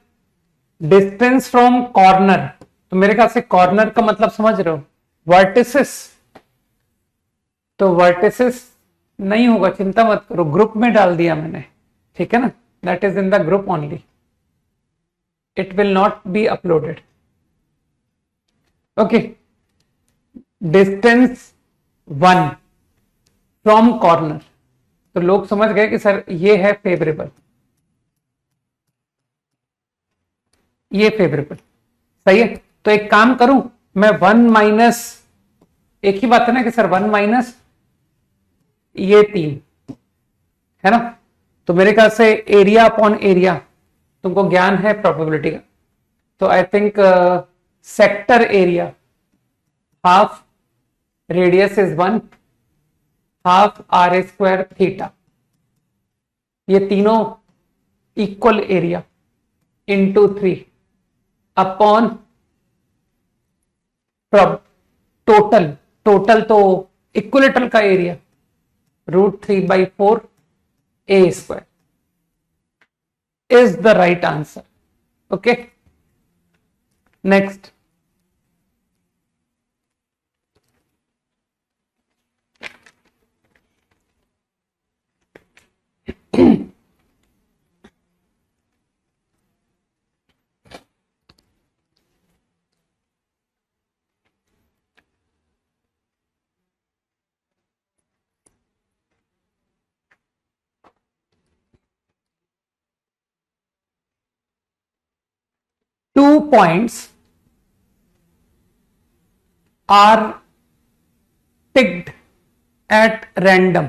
distance from corner, तो मेरे ख्याल से कॉर्नर का मतलब समझ रहे हो, वर्टिसेस। तो वर्टिसेस नहीं होगा, चिंता मत करो, ग्रुप में डाल दिया मैंने, ठीक है ना? That is in the group only, it will not be uploaded. Okay, distance 1 from corner, तो लोग समझ गए कि सर ये है फेवरेबल, ये फेवरेबल, सही है। तो एक काम करूं मैं, 1 माइनस, एक ही बात है ना कि सर 1 माइनस ये 3, है ना? तो मेरे ख्याल से एरिया अपॉन एरिया तुमको ज्ञान है प्रोबेबिलिटी का, तो I think sector area half radius is 1 half r square theta, ये तीनों equal area into 3 upon total, total तो इक्विलेटरल का एरिया √3/4 a square is the right answer. Okay, next. Two points are picked at random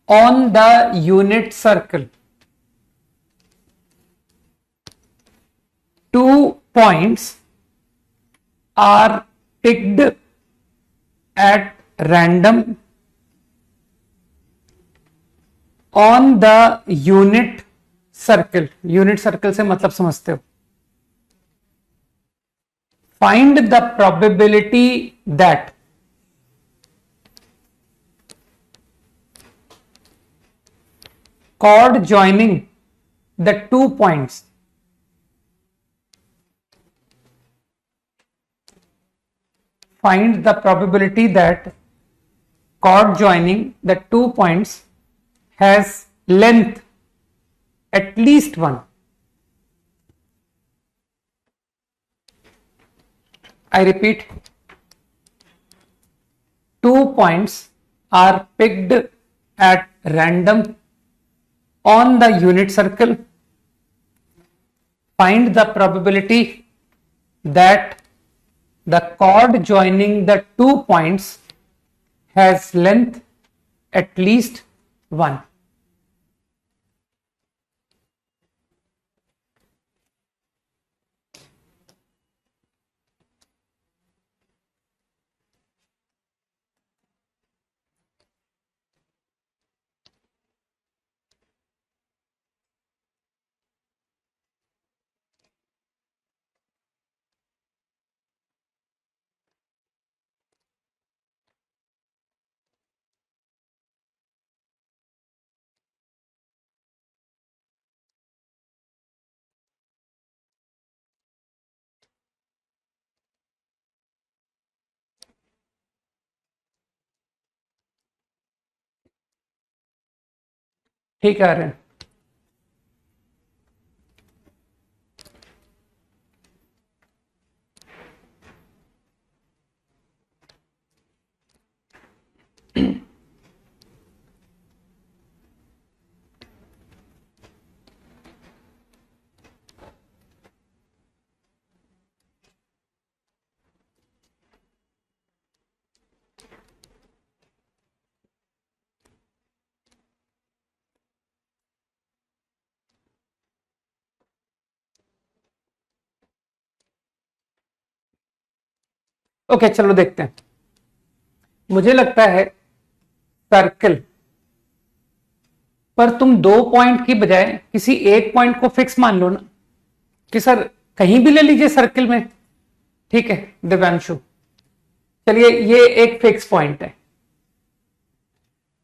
on the unit circle. Two points are picked at random on the unit circle. Unit circle से मतलब समझते हो? Find the probability that chord joining the 2 points find the probability that chord joining the 2 points has length at least 1. I repeat, 2 points are picked at random on the unit circle. Find the probability that the chord joining the 2 points has length at least 1. ठीक है आर्यन। ओके चलो देखते हैं। मुझे लगता है सर्कल पर तुम 2 पॉइंट की बजाय किसी एक पॉइंट को फिक्स मान लो ना, कि सर कहीं भी ले लीजिए सर्कल में। ठीक है दिव्यांशु, चलिए ये एक फिक्स पॉइंट है।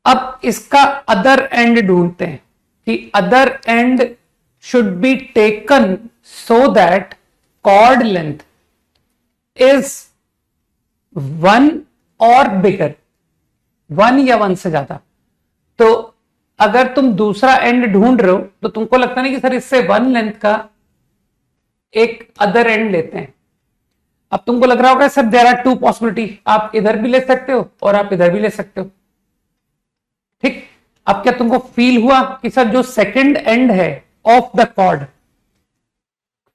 अब इसका अदर एंड ढूंढते हैं कि other end should be taken so that chord length is 1 और बिगर, 1 या 1 से ज्यादा। तो अगर तुम दूसरा एंड ढूंढ रहे हो तो तुमको लगता नहीं कि सर इससे 1 लेंथ का एक अदर एंड लेते हैं। अब तुमको लग रहा होगा सर देयर आर 2 पॉसिबिलिटी, आप इधर भी ले सकते हो और आप इधर भी ले सकते हो। ठीक, अब क्या तुमको फील हुआ कि सर जो सेकंड एंड है of the chord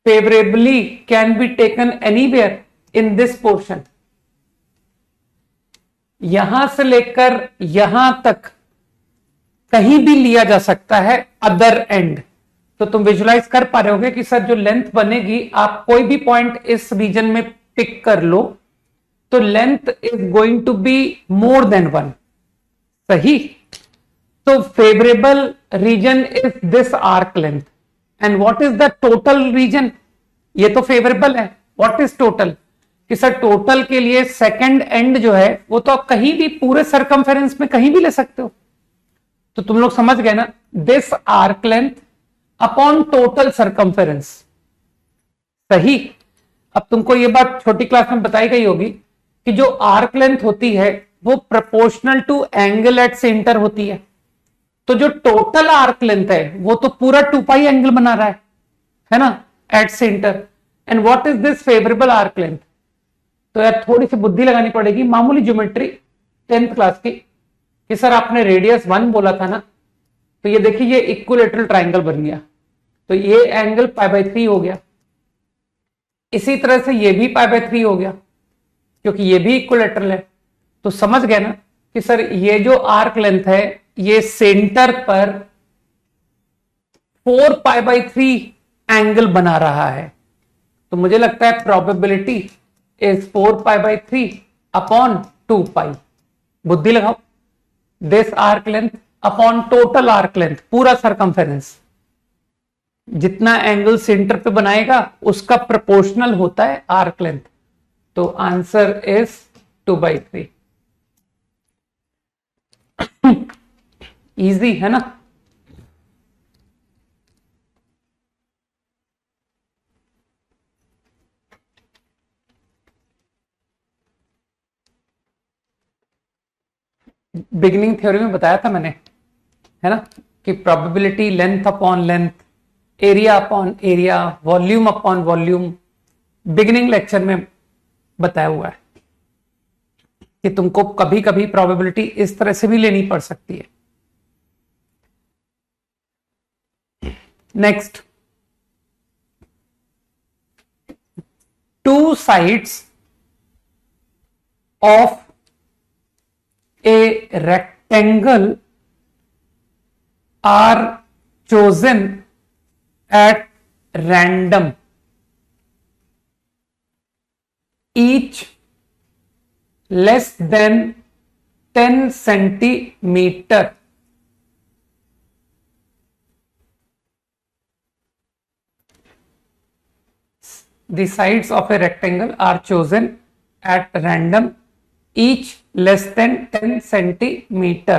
favourably can be taken anywhere in this portion, यहां से लेकर यहां तक कहीं भी लिया जा सकता है अदर एंड। तो तुम विजुलाइज कर पा रहे होगे कि सर जो लेंथ बनेगी, आप कोई भी पॉइंट इस रीजन में पिक कर लो तो length is going to be more than 1। सही, तो favourable region is this arc length and what is the total region, ये तो फेवरेबल है। व्हाट इज टोटल, कि सर टोटल के लिए सेकंड एंड जो है वो तो आप कहीं भी पूरे सरकमफेरेंस में कहीं भी ले सकते हो। तो तुम लोग समझ गए ना, this arc length upon total circumference. सही, अब तुमको ये बात छोटी क्लास में बताई गई होगी कि जो आर्क लेंथ होती है वो proportional to angle at centre होती है। तो जो टोटल आर्क लेंथ है वो तो पूरा 2 पाई एंगल बना रहा है ना, at centre. And what is this favourable arc length, तो यार थोड़ी सी बुद्धि लगानी पड़ेगी, मामूली ज्योमेट्री 10th क्लास की, कि सर आपने रेडियस 1 बोला था ना, तो ये देखिए ये इक्विलेटरल ट्राइंगल बन गया, तो ये एंगल π/3 हो गया। इसी तरह से ये भी π/3 हो गया क्योंकि ये भी इक्विलेटरल है। तो समझ गए ना कि सर ये जो आर्क लेंथ है ये सेंटर पर 4π/3 एंगल बना रहा है। तो मुझे लगता है प्रोबेबिलिटी इज 4π/3 अपॉन 2 पाई। बुद्धि लगाओ, this arc length upon total arc length, पूरा सरकमफेरेंस, जितना एंगल सेंटर पे बनाएगा उसका प्रोपोर्शनल होता है आर्क लेंथ। तो आंसर इज 2/3। इजी है ना। बिगिनिंग थ्योरी में बताया था मैंने, है ना, कि probability length upon length, area upon area, volume upon volume, beginning lecture में बताया हुआ है कि तुमको कभी कभी प्रोबेबिलिटी इस तरह से भी लेनी पड़ सकती है। Next, two sides of a rectangle are chosen at random, each less than 10 centimeter. The sides of a rectangle are chosen at random, each less than 10 centimeter.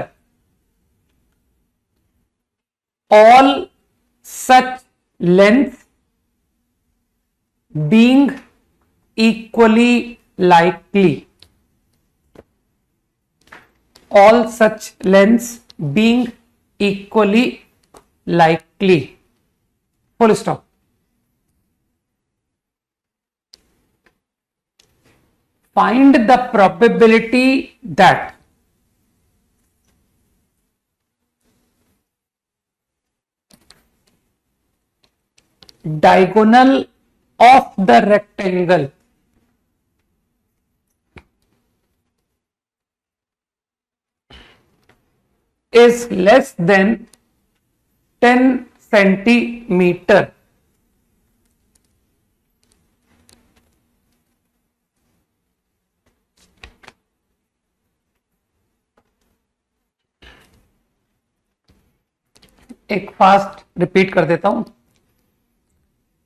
All such lengths being equally likely. All such lengths being equally likely. Full stop. Find the probability that diagonal of the rectangle is less than 10 centimeter. एक फास्ट रिपीट कर देता हूं।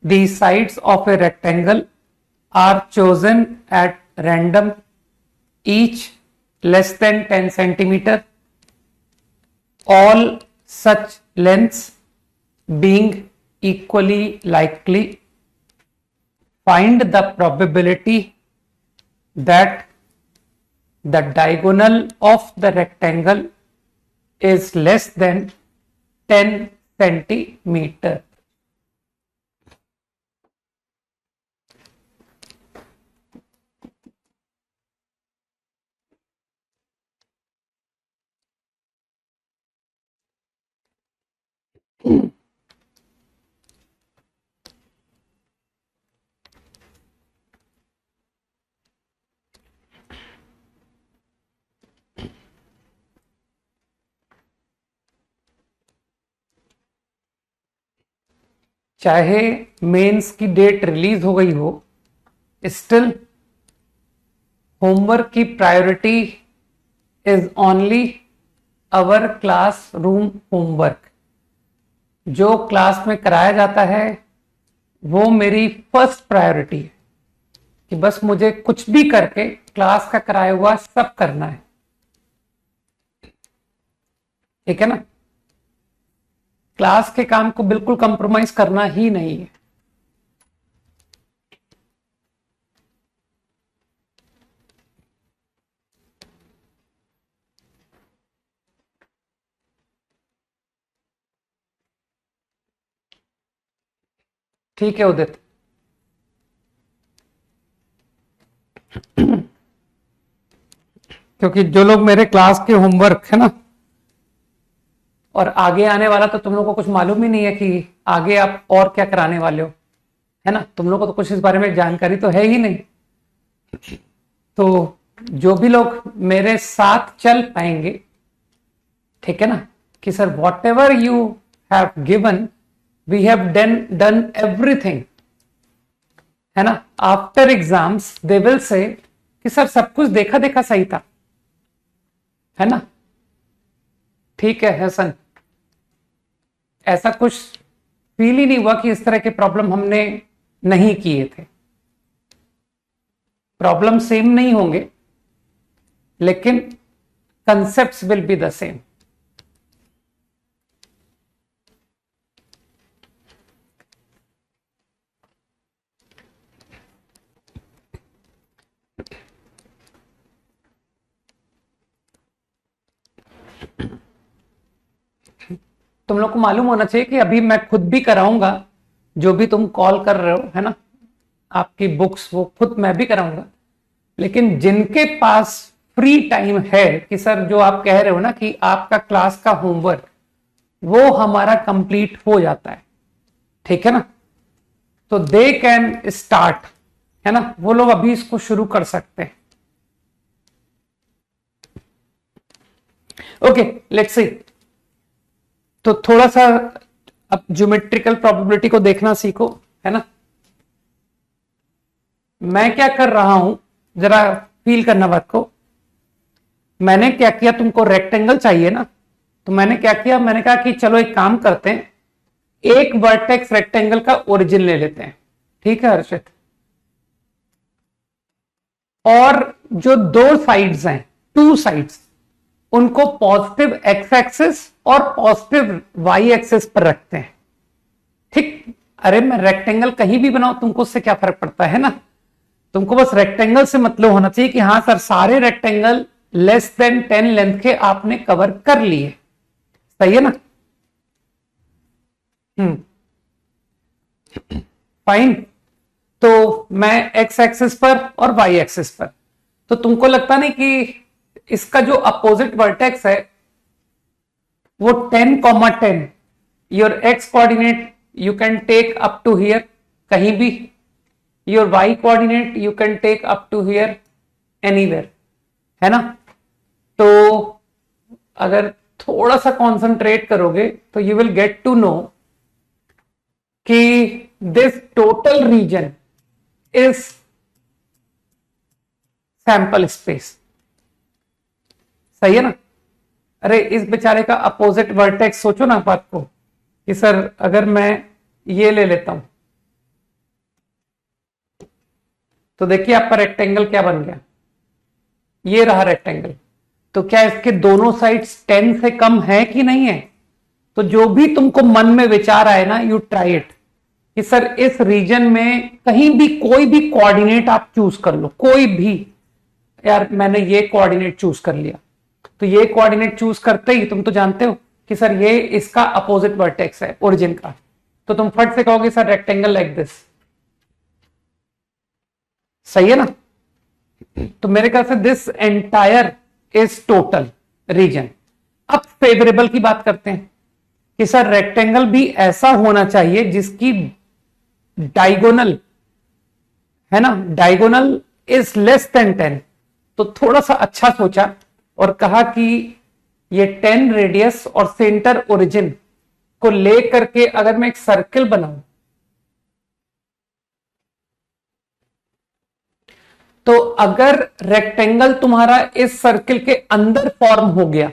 The sides of a rectangle are chosen at random, each less than 10 centimeter. All such lengths being equally likely. Find the probability that the diagonal of the rectangle is less than 10 centimeter. चाहे मेंस की डेट रिलीज हो गई हो, स्टिल होमवर्क की priority is only our classroom homework. जो क्लास में कराया जाता है वो मेरी फर्स्ट प्रायोरिटी है कि बस मुझे कुछ भी करके क्लास का कराया हुआ सब करना है, ठीक है ना। क्लास के काम को बिल्कुल कंप्रोमाइज करना ही नहीं है। ठीक है उदित। क्योंकि जो लोग मेरे क्लास के होमवर्क है ना, और आगे आने वाला तो तुम लोग को कुछ मालूम ही नहीं है कि आगे आप और क्या कराने वाले हो, है ना। तुम लोग को तो कुछ इस बारे में जानकारी तो है ही नहीं। तो जो भी लोग मेरे साथ चल पाएंगे, ठीक है ना, कि sir whatever you have given we have done everything, है ना। After exams they will say कि सर सब कुछ देखा देखा सही था, है ना। ठीक है हसन, ऐसा कुछ फील ही नहीं हुआ कि इस तरह के प्रॉब्लम हमने नहीं किए थे। प्रॉब्लम सेम नहीं होंगे लेकिन concepts will be the same. तुम लोग को मालूम होना चाहिए कि अभी मैं खुद भी कराऊंगा, जो भी तुम कॉल कर रहे हो, है ना, आपकी बुक्स वो खुद मैं भी कराऊंगा। लेकिन जिनके पास फ्री टाइम है कि सर जो आप कह रहे हो ना कि आपका क्लास का होमवर्क वो हमारा कंप्लीट हो जाता है, ठीक है ना, तो दे कैन स्टार्ट, है ना, वो लोग अभी इसको शुरू कर सकते हैं। Okay, let's see. तो थोड़ा सा अब ज्योमेट्रिकल प्रोबेबिलिटी को देखना सीखो, है ना। मैं क्या कर रहा हूं, जरा फील करना बात को। मैंने क्या किया, तुमको रेक्टेंगल चाहिए ना, तो मैंने क्या किया, मैंने कहा कि चलो एक काम करते हैं, एक वर्टेक्स रेक्टेंगल का ओरिजिन ले लेते हैं, ठीक है हर्षित। और जो दो साइड्स हैं, टू साइड्स, उनको पॉजिटिव एक्स एक्सिस और पॉजिटिव वाई एक्सिस पर रखते हैं, ठीक। अरे मैं रेक्टेंगल कहीं भी बनाऊं, तुमको उससे क्या फर्क पड़ता है ना, तुमको बस रेक्टेंगल से मतलब होना चाहिए कि हाँ सर सारे रेक्टेंगल लेस देन 10 लेंथ के आपने कवर कर लिए, सही है ना। फाइन। तो मैं एक्स एक्सिस पर और वाई एक्सिस पर, तो तुमको लगता नहीं कि इसका जो अपोजिट वर्टेक्स है वो 10,10, your X coordinate you can take up to here, कहीं भी, your Y coordinate you can take up to here, anywhere, है ना। तो अगर थोड़ा सा कॉन्सेंट्रेट करोगे तो you will get to know कि this total region is sample space, सही है ना। अरे इस बेचारे का अपोजिट वर्टेक्स सोचो ना बात को कि सर अगर मैं ये ले लेता हूं तो देखिए आपका रेक्टेंगल क्या बन गया, ये रहा रेक्टेंगल। तो क्या इसके दोनों साइड्स 10 से कम है कि नहीं है। तो जो भी तुमको मन में विचार आए ना, यू ट्राई इट कि सर इस रीजन में कहीं भी कोई भी कोऑर्डिनेट आप चूज कर लो, कोई भी। यार मैंने ये कोऑर्डिनेट चूज कर लिया, तो ये कोऑर्डिनेट चूज करते ही तुम तो जानते हो कि सर ये इसका अपोजिट वर्टेक्स है ओरिजिन का, तो तुम फट से कहोगे सर रेक्टेंगल लाइक दिस, सही है ना। तो मेरे ख्याल से this entire is total region. अब फेवरेबल की बात करते हैं कि सर रेक्टेंगल भी ऐसा होना चाहिए जिसकी डायगोनल, है ना, डायगोनल इज लेस देन 10। तो थोड़ा सा अच्छा सोचा और कहा कि ये 10 रेडियस और सेंटर ओरिजिन को लेकर के अगर मैं एक सर्कल बनाऊं तो अगर रेक्टेंगल तुम्हारा इस सर्कल के अंदर फॉर्म हो गया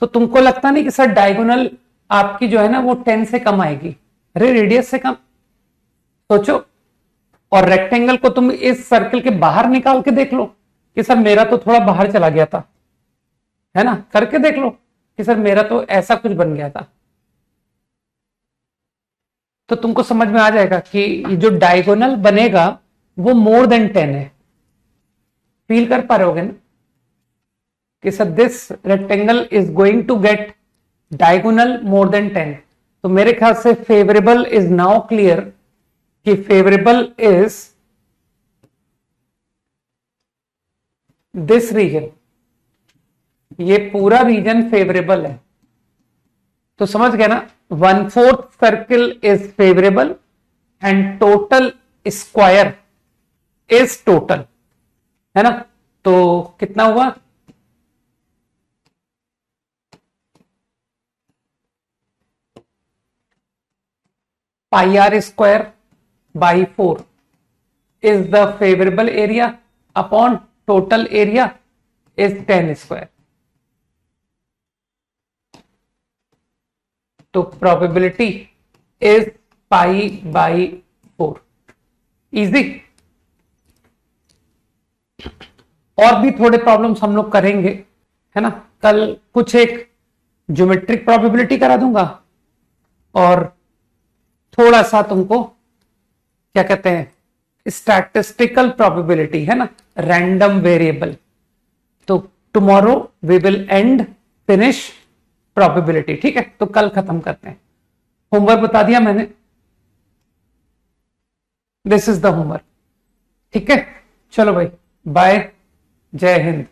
तो तुमको लगता नहीं कि सर डायगोनल आपकी जो है ना वो 10 से कम आएगी। अरे रेडियस से कम सोचो, और रेक्टेंगल को तुम इस सर्कल के बाहर निकाल के देख लो कि सर मेरा तो थोड़ा बाहर चला गया था, है ना, करके देख लो कि सर मेरा तो ऐसा कुछ बन गया था। तो तुमको समझ में आ जाएगा कि ये जो डायगोनल बनेगा वो मोर देन 10 है। फील कर पा रहे होगे ना कि sir this rectangle is going to get diagonal more than 10। तो मेरे ख्याल से फेवरेबल इज नाउ क्लियर कि फेवरेबल इज दिस रीजन, ये पूरा रीजन फेवरेबल है। तो समझ गए ना, 1/4 circle is favourable and total square is total, है ना। तो कितना हुआ, pi r square by 4 is the favourable area upon total area is 10 square. तो probability is pi by 4। Easy. और भी थोड़े प्रॉब्लम्स हम लोग करेंगे, है ना। कल कुछ एक ज्योमेट्रिक प्रोबेबिलिटी करा दूंगा और थोड़ा सा तुमको क्या कहते हैं स्टैटिस्टिकल प्रोबेबिलिटी, है ना, रैंडम वेरिएबल। तो tomorrow we will end finish probability. ठीक है, तो कल खत्म करते हैं। होमवर्क बता दिया मैंने, दिस इज द होमवर्क। ठीक है, चलो भाई, बाय, जय हिंद।